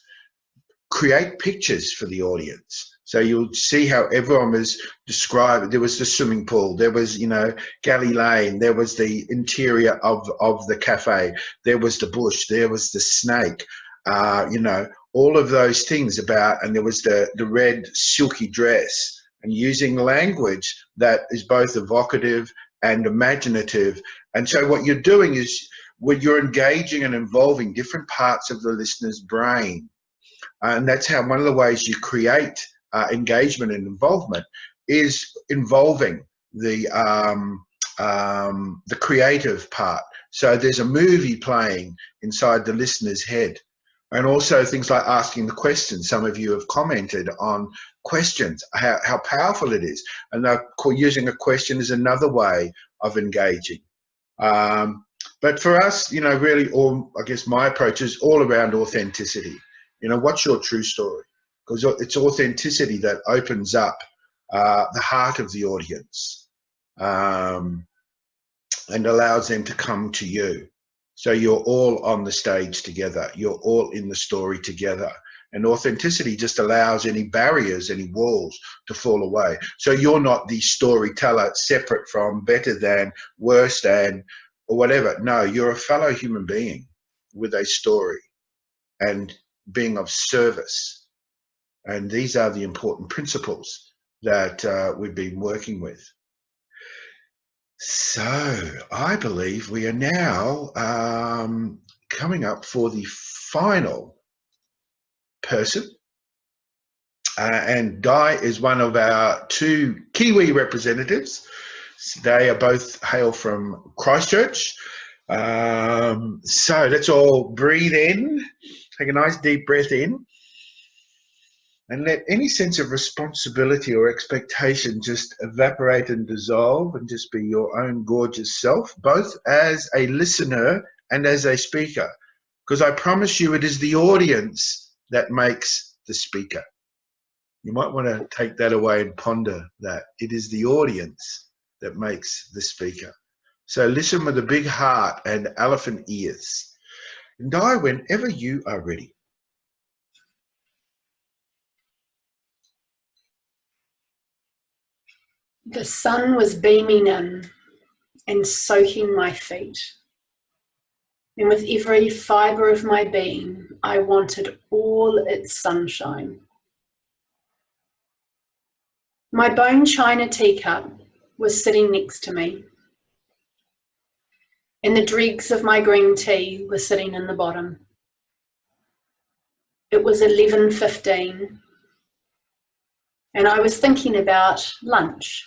Create pictures for the audience. So you'll see how everyone was described. There was the swimming pool. There was, you know, Galley Lane. There was the interior of the cafe. There was the bush. There was the snake. You know, all of those things about, and there was the red silky dress, and using language that is both evocative and imaginative. And so what you're doing is, when you're engaging and involving different parts of the listener's brain, and that's how one of the ways you create engagement and involvement is involving the creative part. So there's a movie playing inside the listener's head. And also things like asking the questions. Some of you have commented on questions, how powerful it is. And using a question is another way of engaging. But for us, you know, really, I guess my approach is all around authenticity. You know, what's your true story? Because it's authenticity that opens up the heart of the audience and allows them to come to you. So you're all on the stage together. You're all in the story together. And authenticity just allows any barriers, any walls to fall away. So you're not the storyteller separate from, better than, worse than, or whatever. No, you're a fellow human being with a story and being of service. And these are the important principles that we've been working with. So I believe we are now coming up for the final person. And Di is one of our two Kiwi representatives. They are both hail from Christchurch. So let's all breathe in, take a nice deep breath in, and let any sense of responsibility or expectation just evaporate and dissolve, and just be your own gorgeous self, both as a listener and as a speaker. Because I promise you, it is the audience that makes the speaker. You might want to take that away and ponder that. It is the audience that makes the speaker. So listen with a big heart and elephant ears. And Di, whenever you are ready.
The sun was beaming in and soaking my feet. And with every fibre of my being, I wanted all its sunshine. My bone china teacup was sitting next to me, and the dregs of my green tea were sitting in the bottom. It was 11:15, and I was thinking about lunch.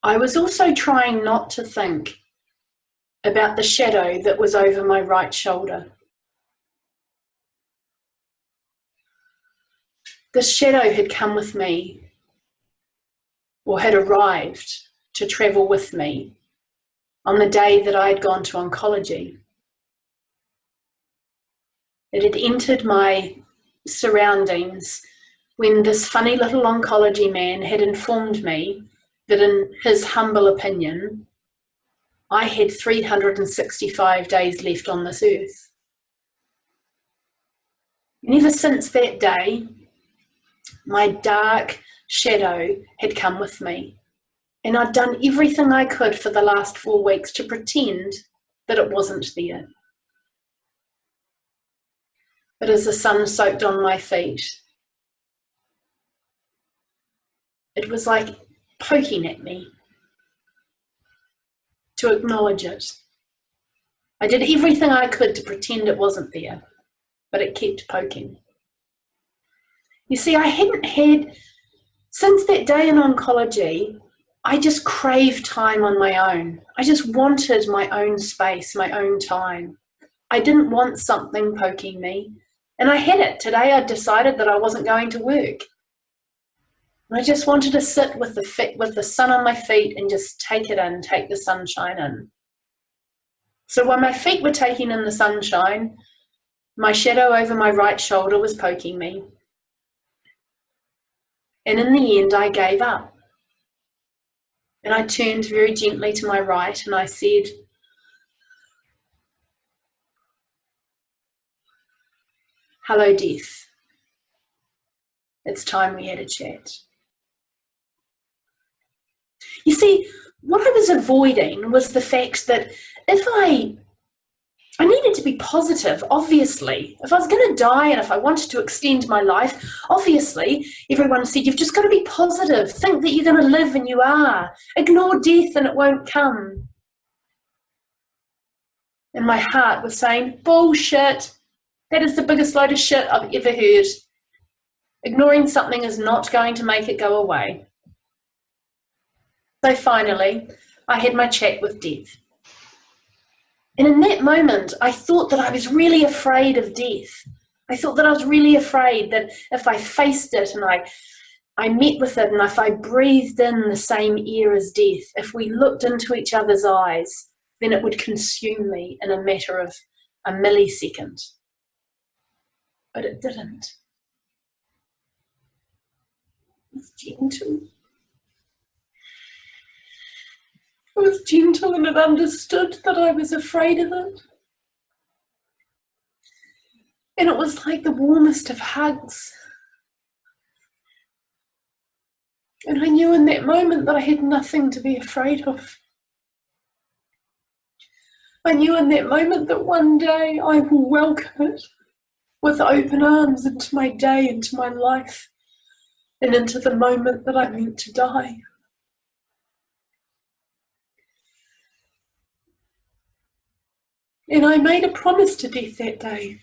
I was also trying not to think about the shadow that was over my right shoulder. The shadow had come with me, or had arrived to travel with me on the day that I had gone to oncology. It had entered my surroundings when this funny little oncology man had informed me that, in his humble opinion, I had 365 days left on this earth. And ever since that day, my dark shadow had come with me. And I'd done everything I could for the last 4 weeks to pretend that it wasn't there. But as the sun soaked on my feet, it was like poking at me to acknowledge it. I did everything I could to pretend it wasn't there, but it kept poking. You see, I hadn't had, since that day in oncology, I just craved time on my own. I just wanted my own space, my own time. I didn't want something poking me. And I had it. Today I decided that I wasn't going to work. I just wanted to sit with the sun on my feet and just take it in, take the sunshine in. So when my feet were taking in the sunshine, my shadow over my right shoulder was poking me. And in the end, I gave up. And I turned very gently to my right and I said, "Hello, death. It's time we had a chat." You see, what I was avoiding was the fact that if I needed to be positive, obviously. If I was going to die and if I wanted to extend my life, obviously, everyone said, you've just got to be positive. Think that you're going to live and you are. Ignore death and it won't come. And my heart was saying, bullshit. That is the biggest load of shit I've ever heard. Ignoring something is not going to make it go away. So finally, I had my chat with death. And in that moment, I thought that I was really afraid of death. I thought that I was really afraid that if I faced it and I met with it and if I breathed in the same air as death, if we looked into each other's eyes, then it would consume me in a matter of a millisecond. But it didn't. It was gentle. It was gentle and it understood that I was afraid of it. And it was like the warmest of hugs. And I knew in that moment that I had nothing to be afraid of. I knew in that moment that one day I will welcome it with open arms into my day, into my life, and into the moment that I meant to die. And I made a promise to death that day.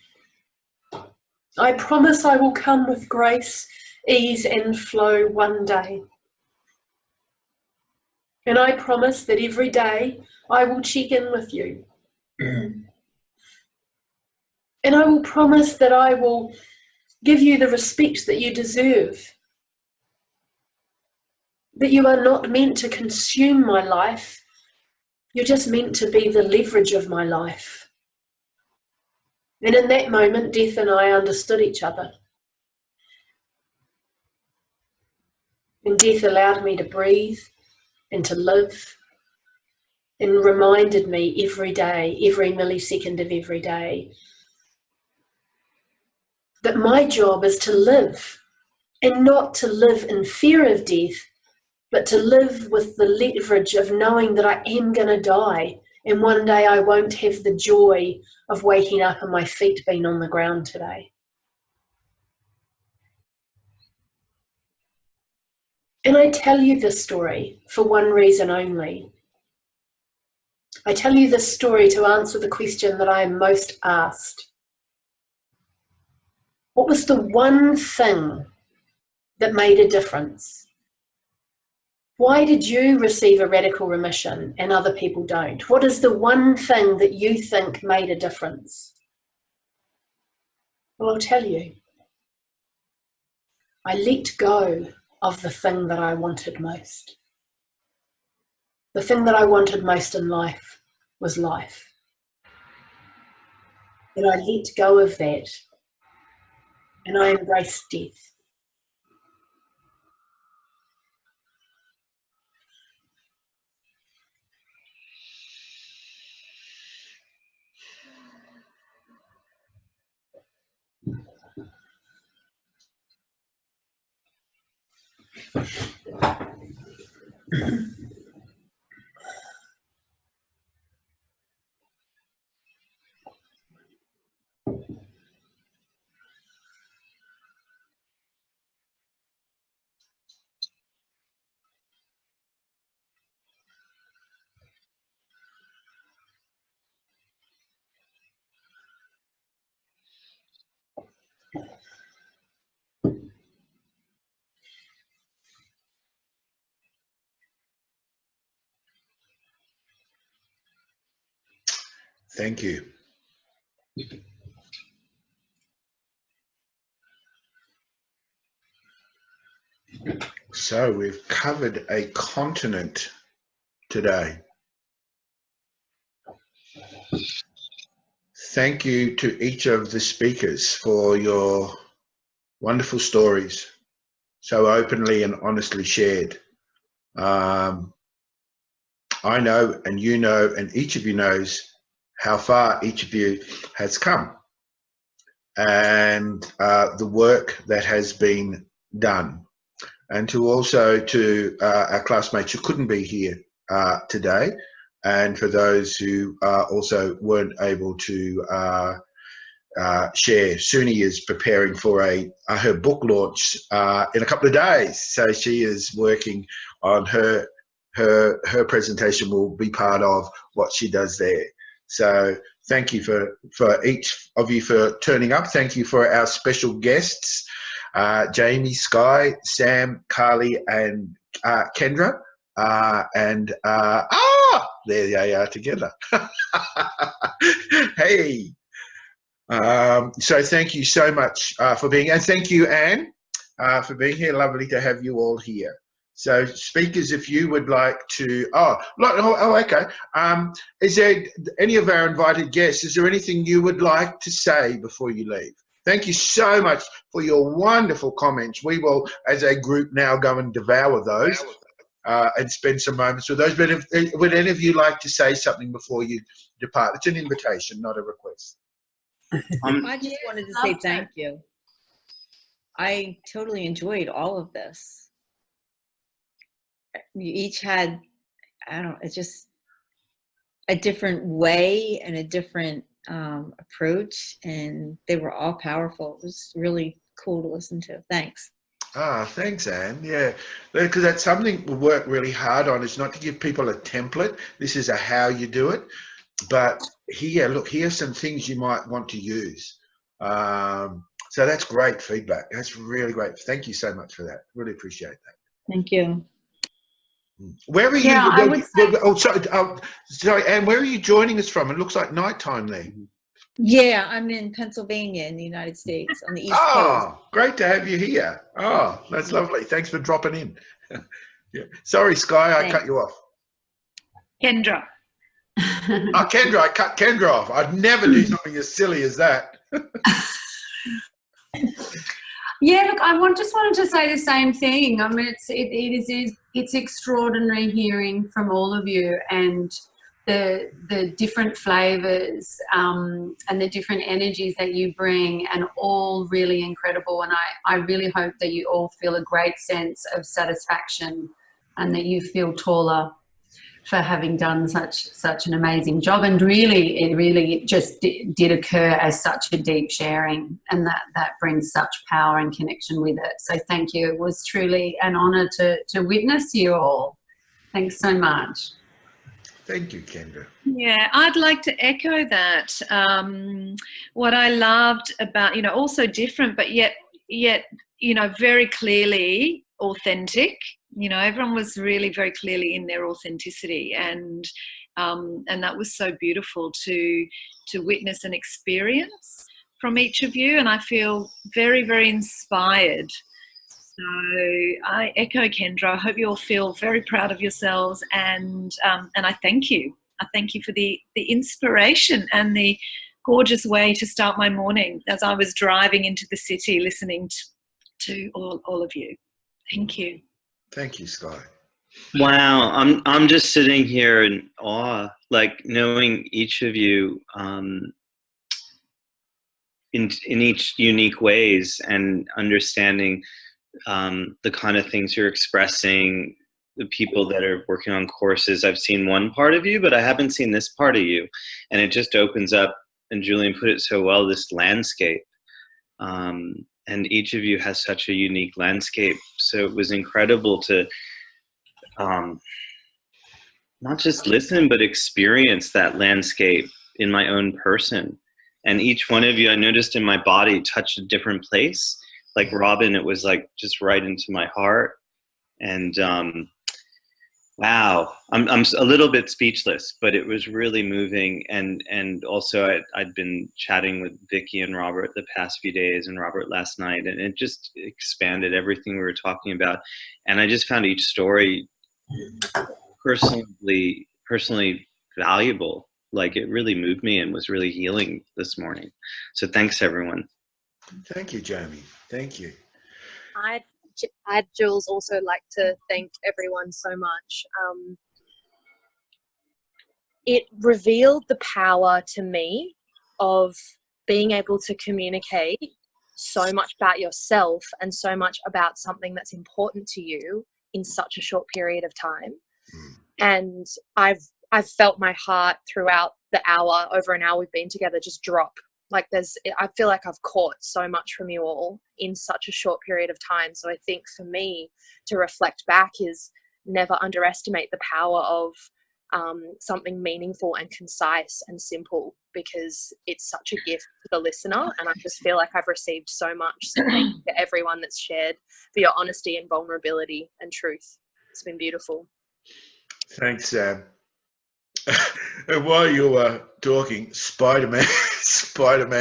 I promise I will come with grace, ease and flow one day. And I promise that every day I will check in with you. And I will promise that I will give you the respect that you deserve. That you are not meant to consume my life. You're just meant to be the leverage of my life. And in that moment, death and I understood each other. And death allowed me to breathe and to live and reminded me every day, every millisecond of every day, that my job is to live and not to live in fear of death, but to live with the leverage of knowing that I am going to die and one day I won't have the joy of waking up and my feet being on the ground today. And I tell you this story for one reason only. I tell you this story to answer the question that I am most asked. What was the one thing that made a difference? Why did you receive a radical remission and other people don't? What is the one thing that you think made a difference? Well, I'll tell you. I let go of the thing that I wanted most. The thing that I wanted most in life was life. And I let go of that and I embraced death.
Thank you. So we've covered a continent today. Thank you to each of the speakers for your wonderful stories, so openly and honestly shared. I know, and you know, and each of you knows how far each of you has come, and the work that has been done. And to also to our classmates who couldn't be here today, and for those who also weren't able to share. Suni is preparing for her book launch in a couple of days, so she is working on her presentation. Will be part of what she does there. So thank you for each of you for turning up. Thank you for our special guests, Jamie, Sky, Sam, Carly, and Kendra. There they are together. Hey. So thank you so much for being, and thank you, Anne, for being here. Lovely to have you all here. So speakers, if you would like to, okay. Is there any of our invited guests, is there anything you would like to say before you leave? Thank you so much for your wonderful comments. We will, as a group, now go and devour those and spend some moments with those. But would any of you like to say something before you depart? It's an invitation, not a request.
I just wanted to say thank you. I totally enjoyed all of this. You each had, I don't know, it's just a different way and a different approach, and they were all powerful. It was really cool to listen to. Thanks.
Thanks, Anne. Yeah, because that's something we work really hard on, is not to give people a template. This is how you do it. But here, look, here's some things you might want to use. So that's great feedback. That's really great. Thank you so much for that. Really appreciate that.
Thank you.
Where are you?
Yeah, I would say,
sorry, Anne, where are you joining us from? It looks like nighttime there.
Yeah, I'm in Pennsylvania in the United States on the East Coast.
Oh, great to have you here. Oh, that's lovely. Thanks for dropping in. Yeah. Sorry, Sky, I cut you off.
Kendra.
Kendra, I cut Kendra off. I'd never do something as silly as that.
yeah, look, I just wanted to say the same thing. I mean, it's extraordinary hearing from all of you, and the different flavors and the different energies that you bring, and all really incredible. And I really hope that you all feel a great sense of satisfaction, and that you feel taller for having done such an amazing job. And really, it really just did occur as such a deep sharing, and that brings such power and connection with it. So thank you. It was truly an honour to witness you all. Thanks so much.
Thank you, Kendra.
Yeah, I'd like to echo that. What I loved about, also different, but yet, very clearly authentic. You know, everyone was really very clearly in their authenticity, and that was so beautiful to witness and experience from each of you. And I feel very, very inspired. So I echo Kendra. I hope you all feel very proud of yourselves, and I thank you. I thank you for the inspiration and the gorgeous way to start my morning as I was driving into the city, listening to all of you. Thank you.
Thank you, Sky.
Wow, I'm just sitting here in awe, like knowing each of you in each unique ways, and understanding the kind of things you're expressing. The people that are working on courses, I've seen one part of you, but I haven't seen this part of you, and it just opens up. And Julian put it so well, this landscape. And each of you has such a unique landscape. So it was incredible to not just listen, but experience that landscape in my own person. And each one of you, I noticed in my body, touched a different place. Like Robin, it was like just right into my heart. And wow, I'm a little bit speechless, but it was really moving. And also I'd been chatting with Vicky and Robert the past few days, and Robert last night, and it just expanded everything we were talking about. And I just found each story personally valuable. Like, it really moved me and was really healing this morning. So thanks, everyone.
Thank you, Jamie. Thank you.
I'd, Jules, also like to thank everyone so much. It revealed the power to me of being able to communicate so much about yourself and so much about something that's important to you in such a short period of time. And I've felt my heart throughout the hour, over an hour we've been together, just drop. Like, I feel like I've caught so much from you all in such a short period of time. So I think for me to reflect back is never underestimate the power of something meaningful and concise and simple, because it's such a gift to the listener. And I just feel like I've received so much. So thank you to everyone that's shared, for your honesty and vulnerability and truth. It's been beautiful.
Thanks, Sam. And while you were talking, Spider-Man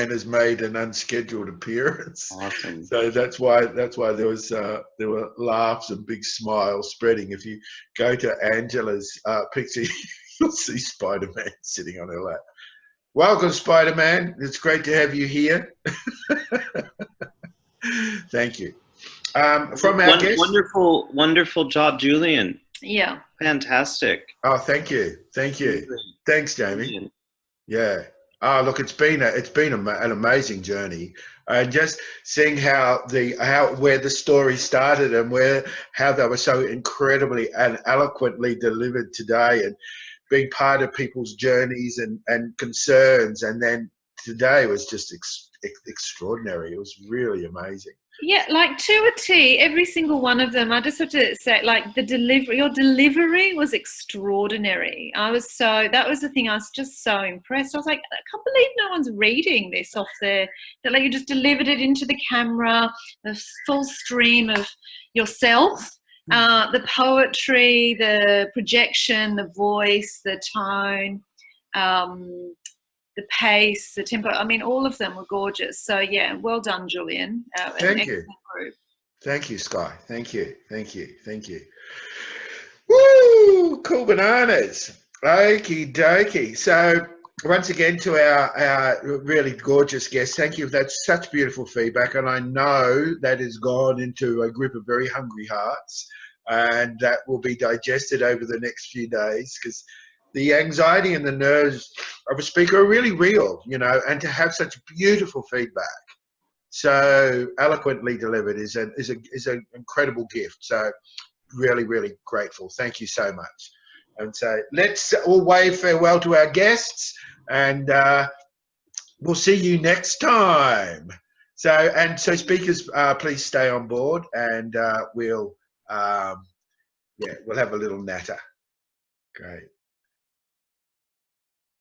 has made an unscheduled appearance.
Awesome.
So that's why there were laughs and big smiles spreading. If you go to Angela's picture, you'll see Spider-Man sitting on her lap. Welcome, Spider-Man. It's great to have you here. Thank you. From our guest,
wonderful job, Julian.
Yeah.
Fantastic.
Oh, thank you. Thanks, Jamie. Yeah. Oh, look, it's been an amazing journey, and just seeing where the story started and how they were so incredibly and eloquently delivered today, and being part of people's journeys and concerns, and then today was just extraordinary. It was really amazing.
Yeah, like to a T, every single one of them. I just have to say, like, your delivery was extraordinary. That was the thing. I was just so impressed. I was like, I can't believe no one's reading this off there. That, like, you just delivered it into the camera, the full stream of yourself, the poetry, the projection, the voice, the tone, the pace, the tempo. I mean, all of them were gorgeous. So yeah, well done, Julian.
Thank you. Thank you, Sky. Thank you. Woo! Cool bananas. Okie dokie. So once again, to our really gorgeous guests, thank you. That's such beautiful feedback, and I know that has gone into a group of very hungry hearts, and that will be digested over the next few days, because the anxiety and the nerves of a speaker are really real, and to have such beautiful feedback, so eloquently delivered, is an incredible gift. So really, really grateful. Thank you so much. And so let's all wave farewell to our guests, and we'll see you next time. So speakers, please stay on board, and we'll have a little natter. Great.